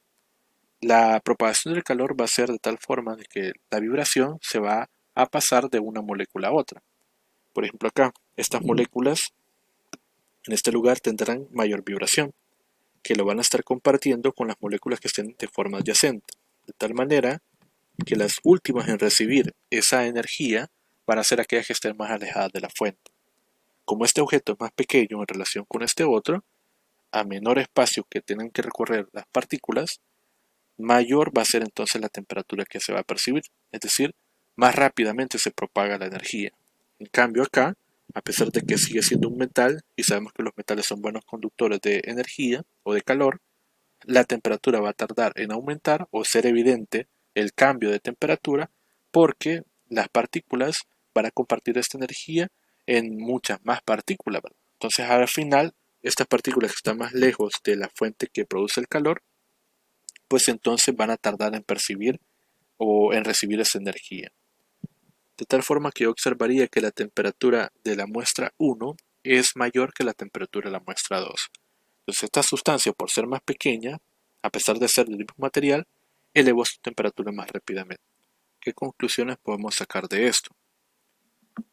La propagación del calor va a ser de tal forma de que la vibración se va a pasar de una molécula a otra. Por ejemplo acá, estas moléculas en este lugar tendrán mayor vibración, que lo van a estar compartiendo con las moléculas que estén de forma adyacente, de tal manera que las últimas en recibir esa energía van a ser aquellas que estén más alejadas de la fuente. Como este objeto es más pequeño en relación con este otro, a menor espacio que tengan que recorrer las partículas, mayor va a ser entonces la temperatura que se va a percibir, es decir, más rápidamente se propaga la energía. En cambio acá, a pesar de que sigue siendo un metal, y sabemos que los metales son buenos conductores de energía o de calor, la temperatura va a tardar en aumentar o ser evidente el cambio de temperatura porque las partículas van a compartir esta energía en muchas más partículas. Entonces al final, estas partículas que están más lejos de la fuente que produce el calor, pues entonces van a tardar en percibir o en recibir esa energía. De tal forma que yo observaría que la temperatura de la muestra 1 es mayor que la temperatura de la muestra 2. Entonces esta sustancia, por ser más pequeña, a pesar de ser del mismo material, elevó su temperatura más rápidamente. ¿Qué conclusiones podemos sacar de esto?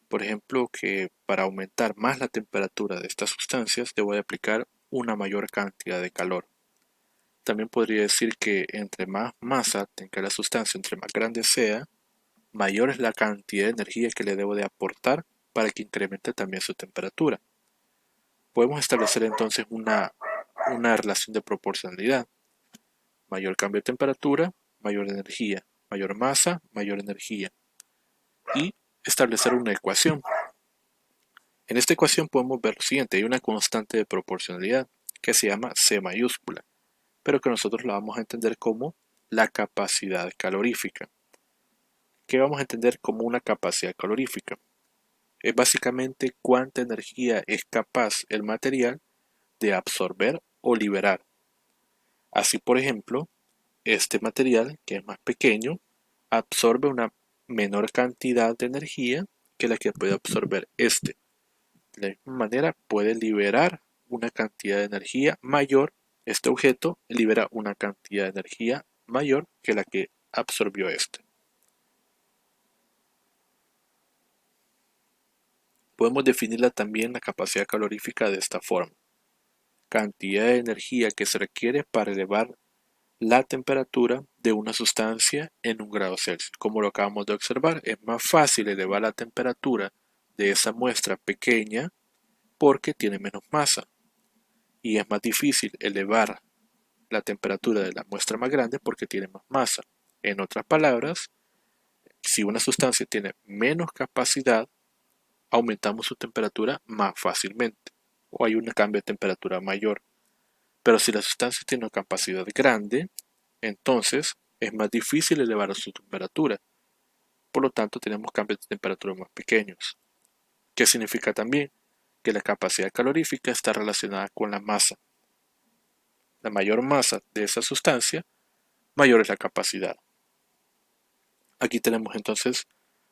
Por ejemplo, que para aumentar más la temperatura de estas sustancias debo de aplicar una mayor cantidad de calor. También podría decir que entre más masa tenga la sustancia, entre más grande sea, mayor es la cantidad de energía que le debo de aportar para que incremente también su temperatura. Podemos establecer entonces una relación de proporcionalidad. Mayor cambio de temperatura, mayor energía. Mayor masa, mayor energía. Y establecer una ecuación. En esta ecuación podemos ver lo siguiente. Hay una constante de proporcionalidad que se llama C mayúscula, pero que nosotros la vamos a entender como la capacidad calorífica. ¿Qué vamos a entender como una capacidad calorífica? Es básicamente cuánta energía es capaz el material de absorber o liberar. Así, por ejemplo, este material, que es más pequeño, absorbe una menor cantidad de energía que la que puede absorber este. De la misma manera, puede liberar una cantidad de energía mayor. Este objeto libera una cantidad de energía mayor que la que absorbió este. Podemos definirla también la capacidad calorífica de esta forma: cantidad de energía que se requiere para elevar la temperatura de una sustancia en 1 grado Celsius. Como lo acabamos de observar, es más fácil elevar la temperatura de esa muestra pequeña porque tiene menos masa, y es más difícil elevar la temperatura de la muestra más grande porque tiene más masa. En otras palabras, si una sustancia tiene menos capacidad, aumentamos su temperatura más fácilmente o hay un cambio de temperatura mayor. Pero si la sustancia tiene una capacidad grande, entonces es más difícil elevar su temperatura. Por lo tanto, tenemos cambios de temperatura más pequeños. ¿Qué significa también? Que la capacidad calorífica está relacionada con la masa. La mayor masa de esa sustancia, mayor es la capacidad. Aquí tenemos entonces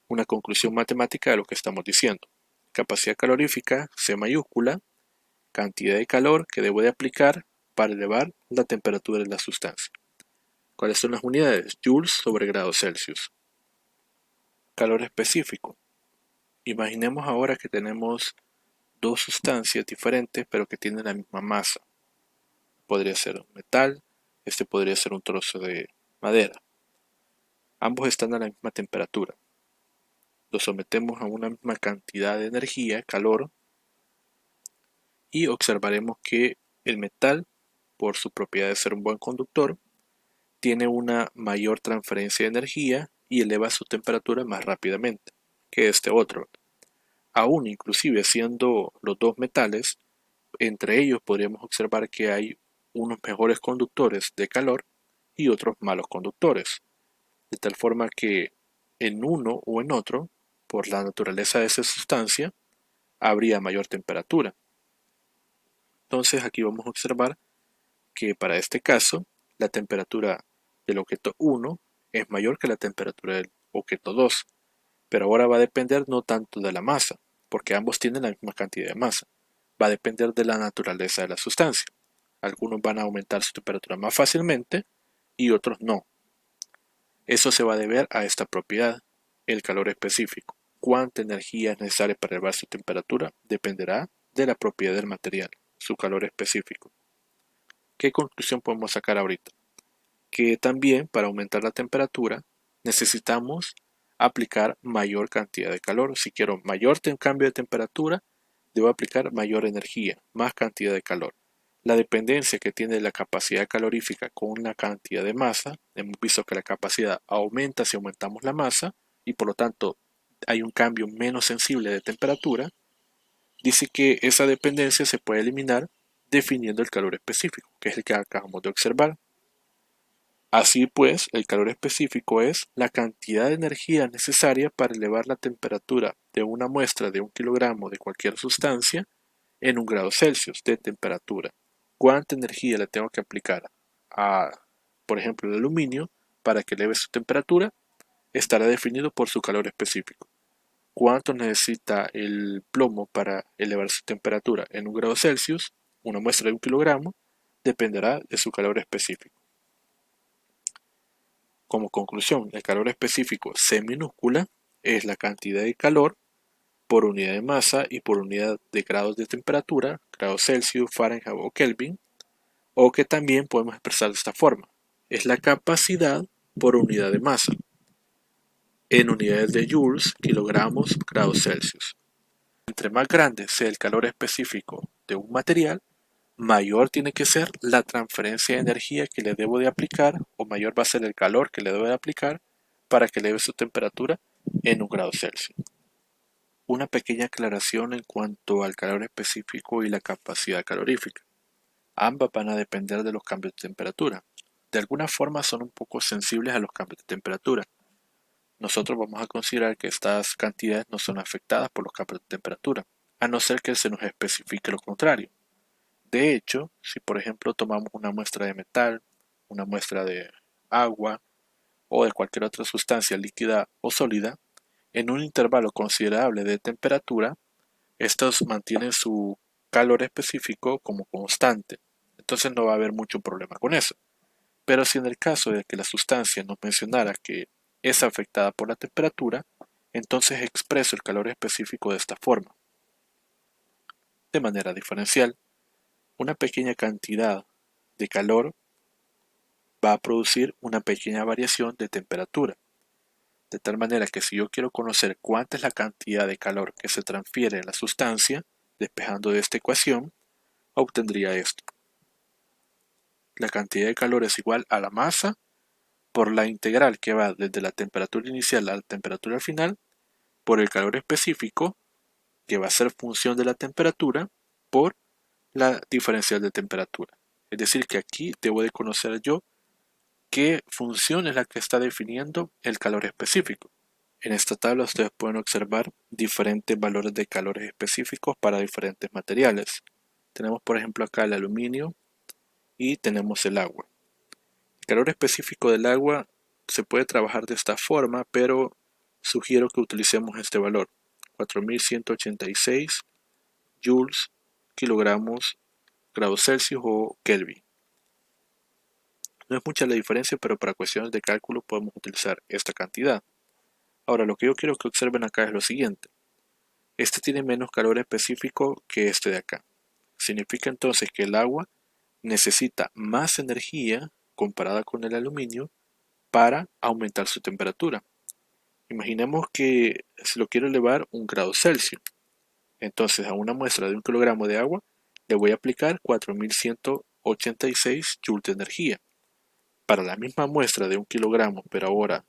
una conclusión matemática de lo que estamos diciendo. Capacidad calorífica, C mayúscula, cantidad de calor que debo de aplicar para elevar la temperatura de la sustancia. ¿Cuáles son las unidades? Joules sobre grados Celsius. Calor específico. Imaginemos ahora que tenemos dos sustancias diferentes pero que tienen la misma masa. Podría ser un metal, este podría ser un trozo de madera. Ambos están a la misma temperatura. Los sometemos a una misma cantidad de energía, calor, y observaremos que el metal, por su propiedad de ser un buen conductor, tiene una mayor transferencia de energía y eleva su temperatura más rápidamente que este otro. Aún inclusive siendo los dos metales, entre ellos podríamos observar que hay unos mejores conductores de calor y otros malos conductores, de tal forma que en uno o en otro, por la naturaleza de esa sustancia, habría mayor temperatura. Entonces aquí vamos a observar que para este caso la temperatura del objeto 1 es mayor que la temperatura del objeto 2, pero ahora va a depender no tanto de la masa, porque ambos tienen la misma cantidad de masa, va a depender de la naturaleza de la sustancia. Algunos van a aumentar su temperatura más fácilmente y otros no. Eso se va a deber a esta propiedad, el calor específico. Cuánta energía es necesaria para elevar su temperatura dependerá de la propiedad del material, su calor específico. ¿Qué conclusión podemos sacar ahorita? Que también para aumentar la temperatura necesitamos aplicar mayor cantidad de calor. Si quiero mayor cambio de temperatura, debo aplicar mayor energía, más cantidad de calor. La dependencia que tiene la capacidad calorífica con la cantidad de masa, hemos visto que la capacidad aumenta si aumentamos la masa y por lo tanto hay un cambio menos sensible de temperatura, dice que esa dependencia se puede eliminar definiendo el calor específico, que es el que acabamos de observar. Así pues, el calor específico es la cantidad de energía necesaria para elevar la temperatura de una muestra de 1 kilogramo de cualquier sustancia en 1 grado Celsius de temperatura. ¿Cuánta energía le tengo que aplicar a, por ejemplo, el aluminio para que eleve su temperatura? Estará definido por su calor específico. ¿Cuánto necesita el plomo para elevar su temperatura en 1 grado Celsius? Una muestra de 1 kilogramo dependerá de su calor específico. Como conclusión, el calor específico C minúscula es la cantidad de calor por unidad de masa y por unidad de grados de temperatura, grados Celsius, Fahrenheit o Kelvin, o que también podemos expresar de esta forma. Es la capacidad por unidad de masa, en unidades de joules, kilogramos, grados Celsius. Entre más grande sea el calor específico de un material, mayor tiene que ser la transferencia de energía que le debo de aplicar o mayor va a ser el calor que le debo de aplicar para que eleve su temperatura en 1 grado Celsius. Una pequeña aclaración en cuanto al calor específico y la capacidad calorífica. Ambas van a depender de los cambios de temperatura. De alguna forma son un poco sensibles a los cambios de temperatura. Nosotros vamos a considerar que estas cantidades no son afectadas por los cambios de temperatura, a no ser que se nos especifique lo contrario. De hecho, si por ejemplo tomamos una muestra de metal, una muestra de agua o de cualquier otra sustancia líquida o sólida, en un intervalo considerable de temperatura, estos mantienen su calor específico como constante. Entonces no va a haber mucho problema con eso. Pero si en el caso de que la sustancia nos mencionara que es afectada por la temperatura, entonces expreso el calor específico de esta forma. De manera diferencial, una pequeña cantidad de calor va a producir una pequeña variación de temperatura. De tal manera que si yo quiero conocer cuánta es la cantidad de calor que se transfiere a la sustancia, despejando de esta ecuación, obtendría esto. La cantidad de calor es igual a la masa por la integral que va desde la temperatura inicial a la temperatura final, por el calor específico, que va a ser función de la temperatura, por la diferencial de temperatura. Es decir, que aquí debo de conocer yo qué función es la que está definiendo el calor específico. En esta tabla ustedes pueden observar diferentes valores de calores específicos para diferentes materiales. Tenemos por ejemplo acá el aluminio y tenemos el agua. El calor específico del agua se puede trabajar de esta forma, pero sugiero que utilicemos este valor, 4186 joules, kilogramos, grados Celsius o Kelvin. No es mucha la diferencia, pero para cuestiones de cálculo podemos utilizar esta cantidad. Ahora, lo que yo quiero que observen acá es lo siguiente. Este tiene menos calor específico que este de acá. Significa entonces que el agua necesita más energía comparada con el aluminio para aumentar su temperatura. Imaginemos que se lo quiero elevar 1 grado Celsius. Entonces a una muestra de 1 kilogramo de agua le voy a aplicar 4186 joules de energía. Para la misma muestra de 1 kilogramo, pero ahora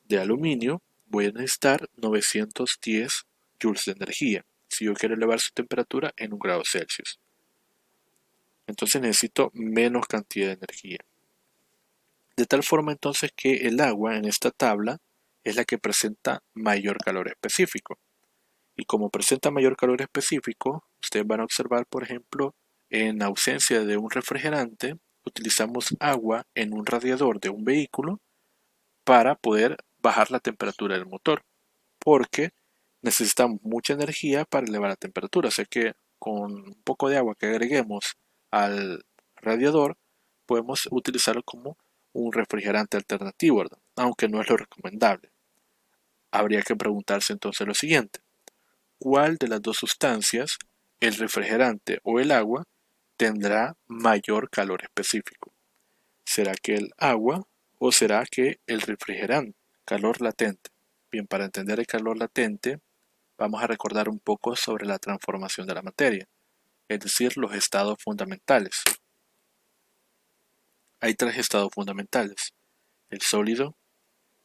de aluminio, voy a necesitar 910 joules de energía si yo quiero elevar su temperatura en 1 grado Celsius. Entonces necesito menos cantidad de energía. De tal forma entonces que el agua en esta tabla es la que presenta mayor calor específico. Y como presenta mayor calor específico, ustedes van a observar, por ejemplo, en ausencia de un refrigerante, utilizamos agua en un radiador de un vehículo para poder bajar la temperatura del motor, porque necesitamos mucha energía para elevar la temperatura. O sea que con un poco de agua que agreguemos al radiador, podemos utilizarlo como un refrigerante alternativo, ¿verdad? Aunque no es lo recomendable. Habría que preguntarse entonces lo siguiente: ¿cuál de las dos sustancias, el refrigerante o el agua, tendrá mayor calor específico? ¿Será que el agua o será que el refrigerante? Calor latente. Bien, para entender el calor latente, vamos a recordar un poco sobre la transformación de la materia, es decir, los estados fundamentales. Hay tres estados fundamentales: el sólido,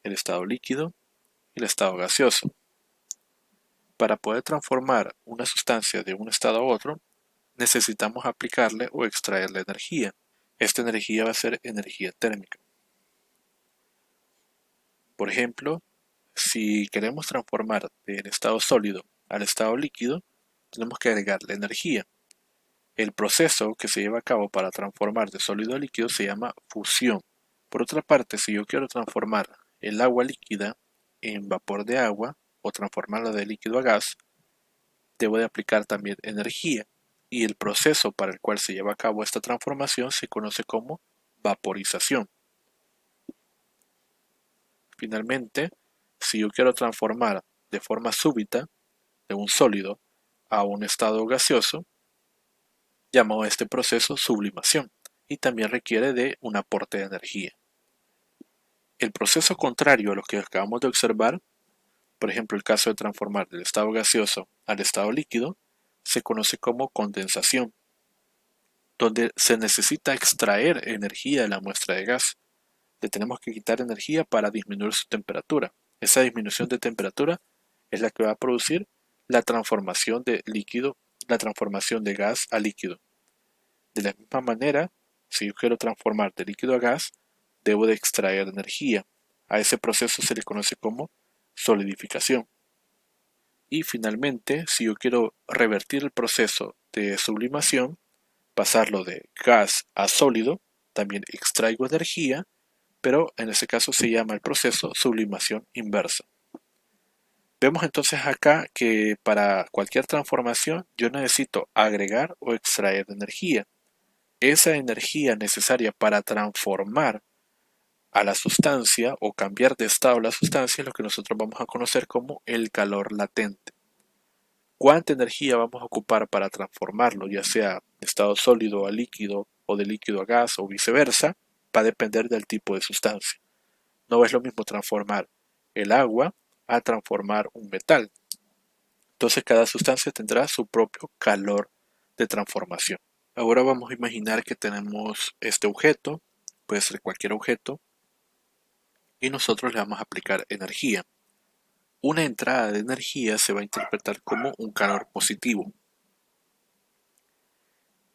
el estado líquido y el estado gaseoso. Para poder transformar una sustancia de un estado a otro, necesitamos aplicarle o extraerle energía. Esta energía va a ser energía térmica. Por ejemplo, si queremos transformar del estado sólido al estado líquido, tenemos que agregarle energía. El proceso que se lleva a cabo para transformar de sólido a líquido se llama fusión. Por otra parte, si yo quiero transformar el agua líquida en vapor de agua o transformarla de líquido a gas, debo de aplicar también energía, y el proceso para el cual se lleva a cabo esta transformación se conoce como vaporización. Finalmente, si yo quiero transformar de forma súbita de un sólido a un estado gaseoso, llamo a este proceso sublimación y también requiere de un aporte de energía. El proceso contrario a lo que acabamos de observar, por ejemplo el caso de transformar del estado gaseoso al estado líquido, se conoce como condensación, donde se necesita extraer energía de la muestra de gas. Le tenemos que quitar energía para disminuir su temperatura. Esa disminución de temperatura es la que va a producir la transformación de líquido, la transformación de gas a líquido. De la misma manera, si yo quiero transformar de líquido a gas, debo de extraer energía. A ese proceso se le conoce como solidificación. Y finalmente, si yo quiero revertir el proceso de sublimación, pasarlo de gas a sólido, también extraigo energía, pero en este caso se llama el proceso sublimación inversa. Vemos entonces acá que para cualquier transformación yo necesito agregar o extraer energía. Esa energía necesaria para transformar a la sustancia o cambiar de estado a la sustancia es lo que nosotros vamos a conocer como el calor latente. ¿Cuánta energía vamos a ocupar para transformarlo, ya sea de estado sólido a líquido o de líquido a gas o viceversa? Va a depender del tipo de sustancia. No es lo mismo transformar el agua a transformar un metal. Entonces cada sustancia tendrá su propio calor de transformación. Ahora vamos a imaginar que tenemos este objeto, puede ser cualquier objeto, y nosotros le vamos a aplicar energía. Una entrada de energía se va a interpretar como un calor positivo.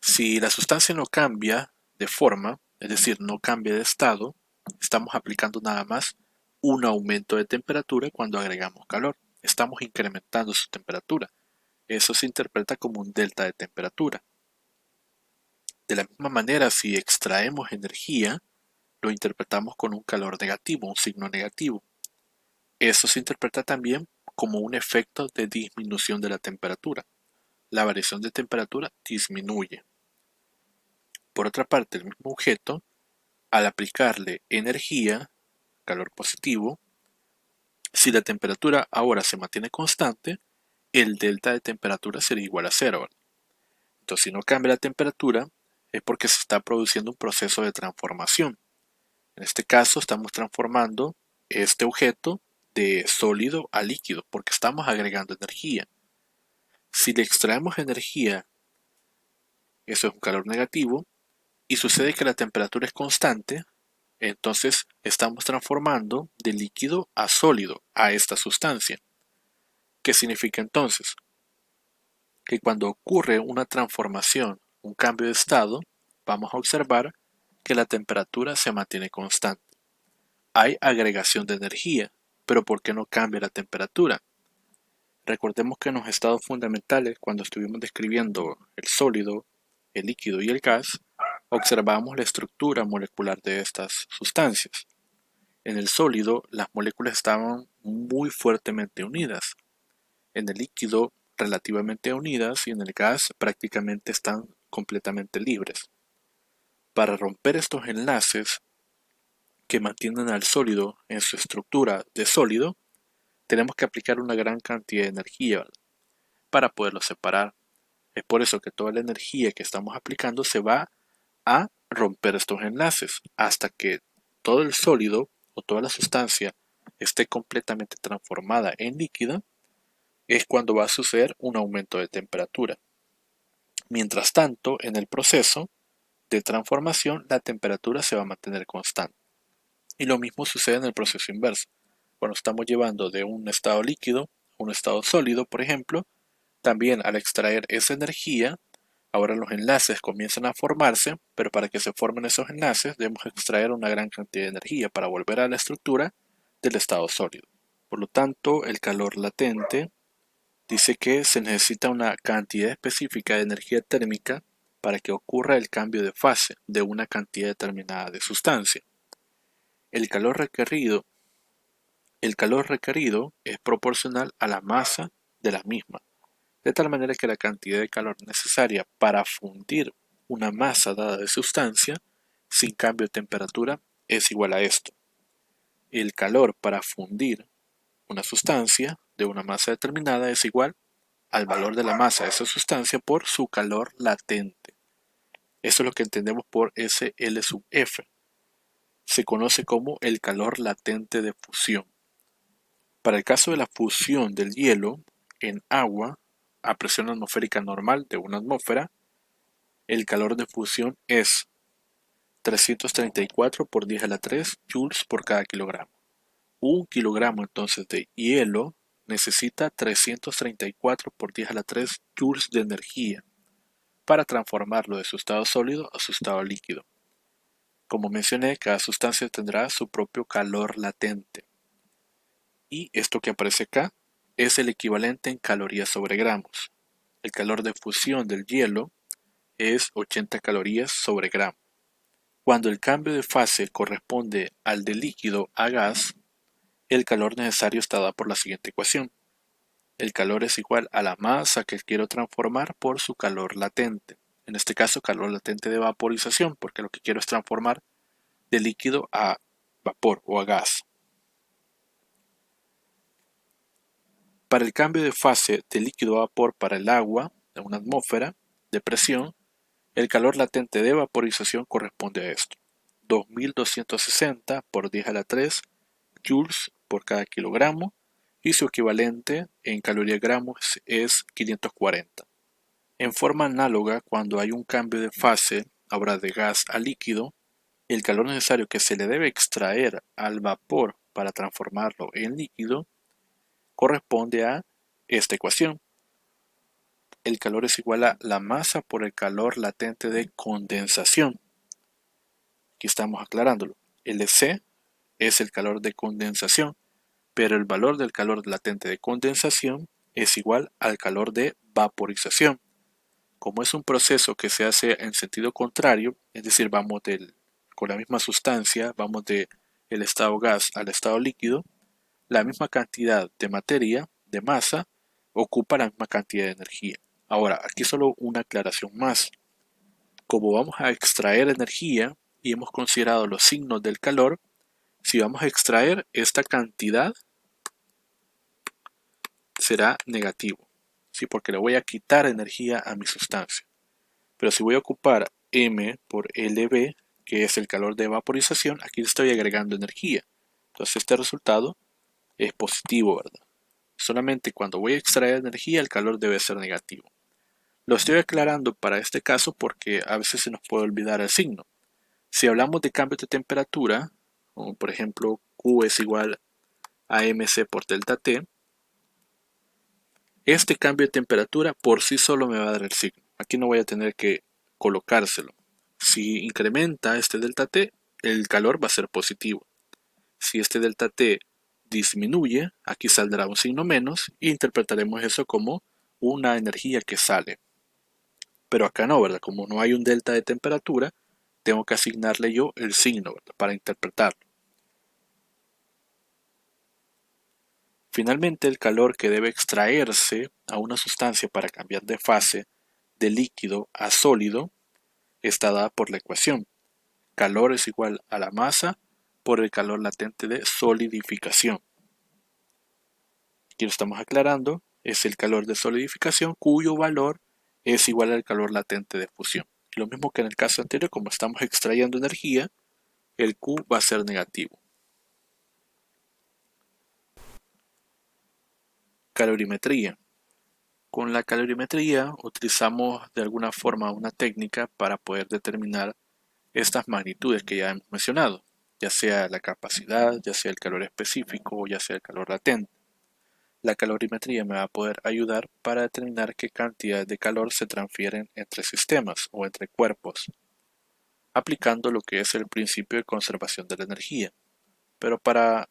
Si la sustancia no cambia de forma, es decir, no cambia de estado, estamos aplicando nada más un aumento de temperatura cuando agregamos calor. Estamos incrementando su temperatura. Eso se interpreta como un delta de temperatura. De la misma manera, si extraemos energía, lo interpretamos con un calor negativo, un signo negativo. Eso se interpreta también como un efecto de disminución de la temperatura. La variación de temperatura disminuye. Por otra parte, el mismo objeto, al aplicarle energía, calor positivo, si la temperatura ahora se mantiene constante, el delta de temperatura sería igual a cero. Entonces, si no cambia la temperatura, es porque se está produciendo un proceso de transformación. En este caso, estamos transformando este objeto de sólido a líquido, porque estamos agregando energía. Si le extraemos energía, eso es un calor negativo, y sucede que la temperatura es constante, entonces estamos transformando de líquido a sólido a esta sustancia. ¿Qué significa entonces? Que cuando ocurre una transformación, un cambio de estado, vamos a observar que la temperatura se mantiene constante. Hay agregación de energía, pero ¿por qué no cambia la temperatura? Recordemos que en los estados fundamentales, cuando estuvimos describiendo el sólido, el líquido y el gas, observamos la estructura molecular de estas sustancias. En el sólido, las moléculas estaban muy fuertemente unidas. En el líquido, relativamente unidas, y en el gas prácticamente están completamente libres. Para romper estos enlaces que mantienen al sólido en su estructura de sólido, tenemos que aplicar una gran cantidad de energía para poderlo separar. Es por eso que toda la energía que estamos aplicando se va a romper estos enlaces hasta que todo el sólido o toda la sustancia esté completamente transformada en líquida, es cuando va a suceder un aumento de temperatura. Mientras tanto, en el proceso de transformación, la temperatura se va a mantener constante. Y lo mismo sucede en el proceso inverso. Cuando estamos llevando de un estado líquido a un estado sólido, por ejemplo, también al extraer esa energía, ahora los enlaces comienzan a formarse, pero para que se formen esos enlaces debemos extraer una gran cantidad de energía para volver a la estructura del estado sólido. Por lo tanto, el calor latente dice que se necesita una cantidad específica de energía térmica para que ocurra el cambio de fase de una cantidad determinada de sustancia. El calor requerido, el calor requerido es proporcional a la masa de la misma, de tal manera que la cantidad de calor necesaria para fundir una masa dada de sustancia sin cambio de temperatura es igual a esto. El calor para fundir una sustancia de una masa determinada es igual al valor de la masa de esa sustancia por su calor latente. Eso es lo que entendemos por SL sub F. Se conoce como el calor latente de fusión. Para el caso de la fusión del hielo en agua a presión atmosférica normal de una atmósfera, el calor de fusión es 334 por 10 a la 3 joules por cada kilogramo. Un kilogramo entonces de hielo necesita 334 por 10 a la 3 joules de energía para transformarlo de su estado sólido a su estado líquido. Como mencioné, cada sustancia tendrá su propio calor latente. Y esto que aparece acá es el equivalente en calorías sobre gramos. El calor de fusión del hielo es 80 calorías sobre gramo. Cuando el cambio de fase corresponde al de líquido a gas, el calor necesario está dado por la siguiente ecuación. El calor es igual a la masa que quiero transformar por su calor latente. En este caso, calor latente de vaporización, porque lo que quiero es transformar de líquido a vapor o a gas. Para el cambio de fase de líquido a vapor para el agua de una atmósfera de presión, el calor latente de vaporización corresponde a esto. 2260 por 10 a la 3 joules por cada kilogramo y su equivalente en calorías gramos es 540. En forma análoga, cuando hay un cambio de fase, ahora de gas a líquido, el calor necesario que se le debe extraer al vapor para transformarlo en líquido corresponde a esta ecuación. el calor es igual a la masa por el calor latente de condensación. Aquí estamos aclarándolo. El C es el calor de condensación, pero el valor del calor latente de condensación es igual al calor de vaporización. Como es un proceso que se hace en sentido contrario, es decir, con la misma sustancia, vamos del estado gas al estado líquido, la misma cantidad de materia, de masa, ocupa la misma cantidad de energía. Ahora, aquí solo una aclaración más. Como vamos a extraer energía y hemos considerado los signos del calor, si vamos a extraer esta cantidad será negativo, ¿sí? Porque le voy a quitar energía a mi sustancia. Pero si voy a ocupar M por LB, que es el calor de vaporización, aquí le estoy agregando energía. Entonces este resultado es positivo, ¿verdad? Solamente cuando voy a extraer energía el calor debe ser negativo. Lo estoy aclarando para este caso porque a veces se nos puede olvidar el signo. Si hablamos de cambios de temperatura, como por ejemplo Q es igual a mc por delta T, este cambio de temperatura por sí solo me va a dar el signo. Aquí no voy a tener que colocárselo. Si incrementa este delta T, el calor va a ser positivo. Si este delta T disminuye, aquí saldrá un signo menos e interpretaremos eso como una energía que sale. Pero acá no, ¿verdad? Como no hay un delta de temperatura, tengo que asignarle yo el signo, ¿verdad? Para interpretarlo. Finalmente, el calor que debe extraerse a una sustancia para cambiar de fase de líquido a sólido está dada por la ecuación. Calor es igual a la masa por el calor latente de solidificación. Aquí lo estamos aclarando, es el calor de solidificación cuyo valor es igual al calor latente de fusión. Lo mismo que en el caso anterior, como estamos extrayendo energía, el Q va a ser negativo. Calorimetría. Con la calorimetría utilizamos de alguna forma una técnica para poder determinar estas magnitudes que ya hemos mencionado, ya sea la capacidad, ya sea el calor específico o ya sea el calor latente. La calorimetría me va a poder ayudar para determinar qué cantidades de calor se transfieren entre sistemas o entre cuerpos, aplicando lo que es el principio de conservación de la energía. Pero para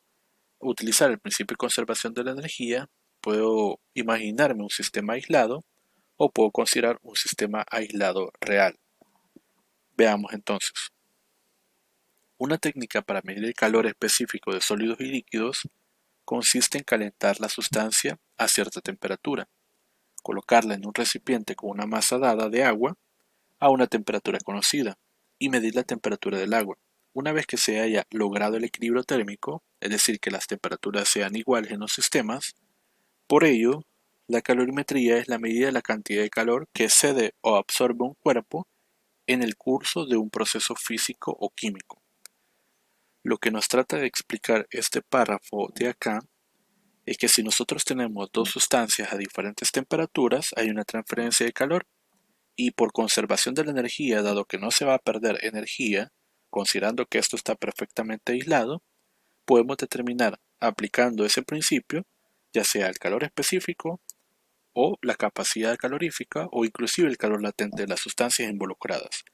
utilizar el principio de conservación de la energía, puedo imaginarme un sistema aislado o puedo considerar un sistema aislado real. Veamos entonces. Una técnica para medir el calor específico de sólidos y líquidos consiste en calentar la sustancia a cierta temperatura, colocarla en un recipiente con una masa dada de agua a una temperatura conocida y medir la temperatura del agua. Una vez que se haya logrado el equilibrio térmico, es decir, que las temperaturas sean iguales en los sistemas, por ello, la calorimetría es la medida de la cantidad de calor que cede o absorbe un cuerpo en el curso de un proceso físico o químico. Lo que nos trata de explicar este párrafo de acá es que si nosotros tenemos dos sustancias a diferentes temperaturas, hay una transferencia de calor y por conservación de la energía, dado que no se va a perder energía, considerando que esto está perfectamente aislado, podemos determinar aplicando ese principio, ya sea el calor específico o la capacidad calorífica o inclusive el calor latente de las sustancias involucradas.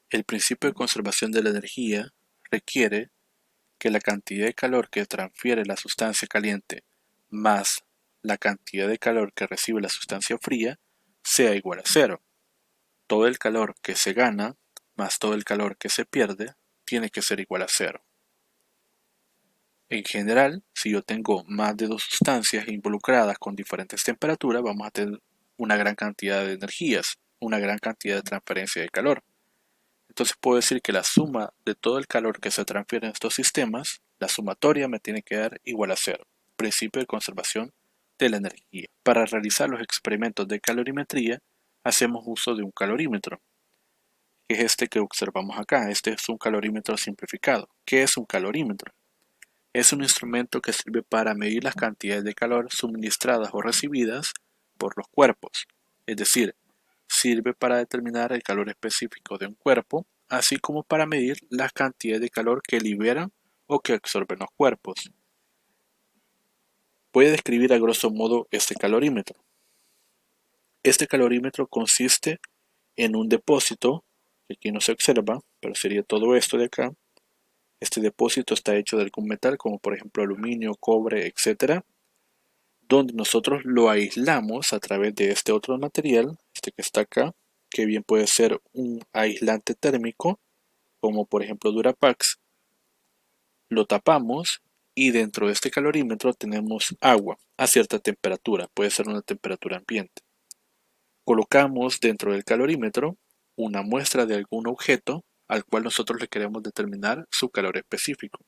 El principio de conservación de la energía requiere que la cantidad de calor que transfiere la sustancia caliente más la cantidad de calor que recibe la sustancia fría sea igual a cero. Todo el calor que se gana más todo el calor que se pierde tiene que ser igual a cero. En general, si yo tengo más de dos sustancias involucradas con diferentes temperaturas, vamos a tener una gran cantidad de energías, una gran cantidad de transferencia de calor. Entonces puedo decir que la suma de todo el calor que se transfiere en estos sistemas, la sumatoria me tiene que dar igual a cero. Principio de conservación de la energía. Para realizar los experimentos de calorimetría, hacemos uso de un calorímetro, que es este que observamos acá. Este es un calorímetro simplificado. ¿Qué es un calorímetro? Es un instrumento que sirve para medir las cantidades de calor suministradas o recibidas por los cuerpos. Es decir, sirve para determinar el calor específico de un cuerpo, así como para medir las cantidades de calor que liberan o que absorben los cuerpos. Voy a describir a grosso modo este calorímetro. Este calorímetro consiste en un depósito, que aquí no se observa, pero sería todo esto de acá. Este depósito está hecho de algún metal, como por ejemplo aluminio, cobre, etcétera, donde nosotros lo aislamos a través de este otro material, este que está acá, que bien puede ser un aislante térmico, como por ejemplo Durapax. Lo tapamos y dentro de este calorímetro tenemos agua a cierta temperatura, puede ser una temperatura ambiente. Colocamos dentro del calorímetro una muestra de algún objeto al cual nosotros le queremos determinar su calor específico.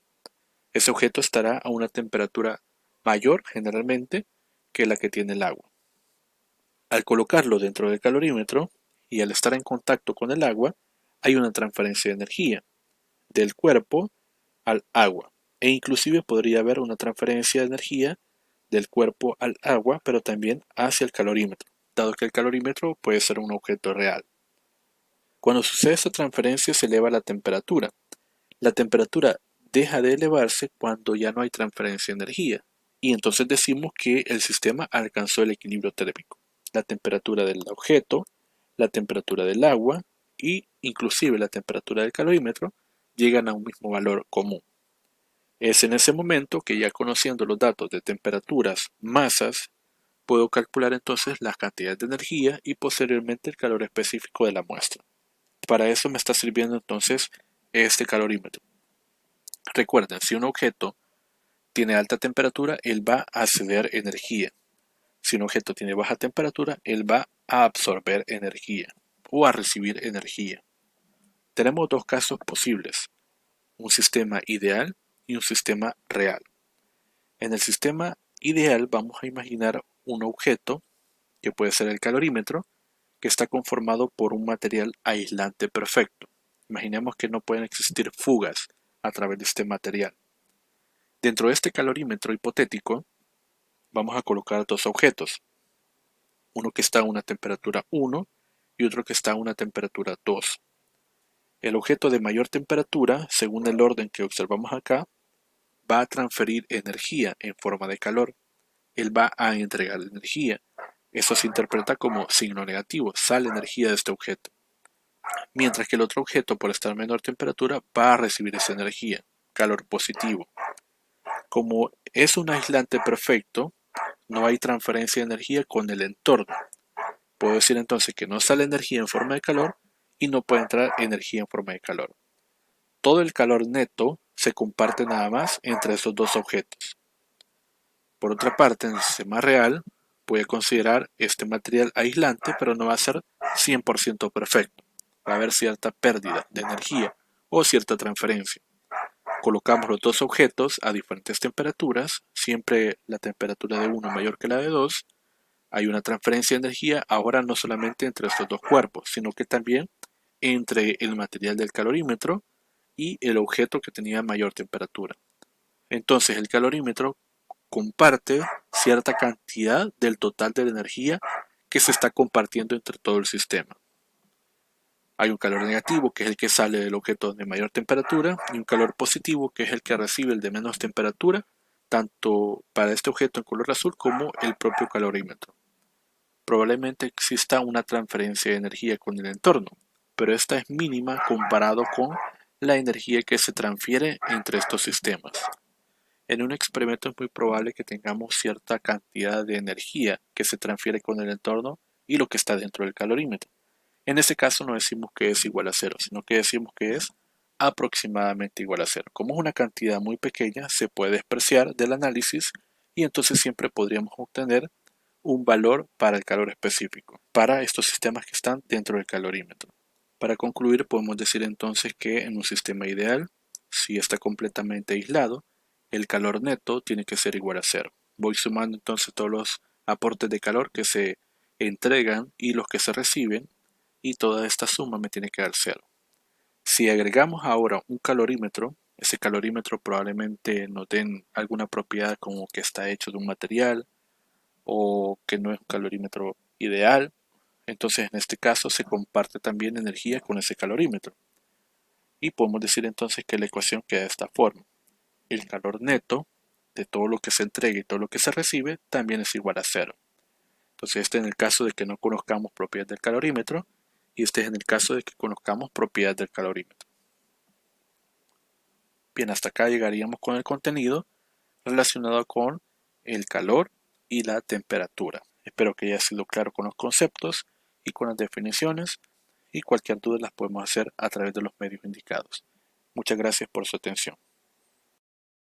Ese objeto estará a una temperatura mayor generalmente que la que tiene el agua. Al colocarlo dentro del calorímetro y al estar en contacto con el agua, hay una transferencia de energía del cuerpo al agua, e inclusive podría haber una transferencia de energía del cuerpo al agua, pero también hacia el calorímetro, dado que el calorímetro puede ser un objeto real. Cuando sucede esta transferencia se eleva la temperatura. La temperatura deja de elevarse cuando ya no hay transferencia de energía, y entonces decimos que el sistema alcanzó el equilibrio térmico. La temperatura del objeto, la temperatura del agua y inclusive la temperatura del calorímetro llegan a un mismo valor común. Es en ese momento que, ya conociendo los datos de temperaturas, masas, puedo calcular entonces las cantidades de energía y posteriormente el calor específico de la muestra. Para eso me está sirviendo entonces este calorímetro. Recuerden, si un objeto tiene alta temperatura, él va a ceder energía. Si un objeto tiene baja temperatura, él va a absorber energía o a recibir energía. Tenemos dos casos posibles, un sistema ideal y un sistema real. En el sistema ideal vamos a imaginar un objeto, que puede ser el calorímetro, que está conformado por un material aislante perfecto. Imaginemos que no pueden existir fugas a través de este material. Dentro de este calorímetro hipotético, vamos a colocar dos objetos, uno que está a una temperatura 1 y otro que está a una temperatura 2. El objeto de mayor temperatura, según el orden que observamos acá, va a transferir energía en forma de calor. Él va a entregar energía. Eso se interpreta como signo negativo, sale energía de este objeto. Mientras que el otro objeto, por estar a menor temperatura, va a recibir esa energía, calor positivo. Como es un aislante perfecto, no hay transferencia de energía con el entorno. Puedo decir entonces que no sale energía en forma de calor y no puede entrar energía en forma de calor. Todo el calor neto se comparte nada más entre esos dos objetos. Por otra parte, en el sistema real, puede considerar este material aislante, pero no va a ser 100% perfecto. Va a haber cierta pérdida de energía o cierta transferencia. Colocamos los dos objetos a diferentes temperaturas, siempre la temperatura de uno mayor que la de dos. Hay una transferencia de energía ahora no solamente entre estos dos cuerpos, sino que también entre el material del calorímetro y el objeto que tenía mayor temperatura. Entonces el calorímetro comparte cierta cantidad del total de la energía que se está compartiendo entre todo el sistema. Hay un calor negativo, que es el que sale del objeto de mayor temperatura, y un calor positivo, que es el que recibe el de menos temperatura, tanto para este objeto en color azul como el propio calorímetro. Probablemente exista una transferencia de energía con el entorno, pero esta es mínima comparado con la energía que se transfiere entre estos sistemas. En un experimento es muy probable que tengamos cierta cantidad de energía que se transfiere con el entorno y lo que está dentro del calorímetro. En ese caso no decimos que es igual a cero, sino que decimos que es aproximadamente igual a cero. Como es una cantidad muy pequeña, se puede despreciar del análisis y entonces siempre podríamos obtener un valor para el calor específico, para estos sistemas que están dentro del calorímetro. Para concluir, podemos decir entonces que en un sistema ideal, si está completamente aislado, el calor neto tiene que ser igual a cero. Voy sumando entonces todos los aportes de calor que se entregan y los que se reciben, y toda esta suma me tiene que dar cero. Si agregamos ahora un calorímetro, ese calorímetro probablemente nos den alguna propiedad como que está hecho de un material o que no es un calorímetro ideal. Entonces en este caso se comparte también energía con ese calorímetro. Y podemos decir entonces que la ecuación queda de esta forma. El calor neto de todo lo que se entrega y todo lo que se recibe también es igual a cero. Entonces este en el caso de que no conozcamos propiedades del calorímetro y este es en el caso de que conozcamos propiedades del calorímetro. Bien, hasta acá llegaríamos con el contenido relacionado con el calor y la temperatura. Espero que haya sido claro con los conceptos y con las definiciones, y cualquier duda las podemos hacer a través de los medios indicados. Muchas gracias por su atención.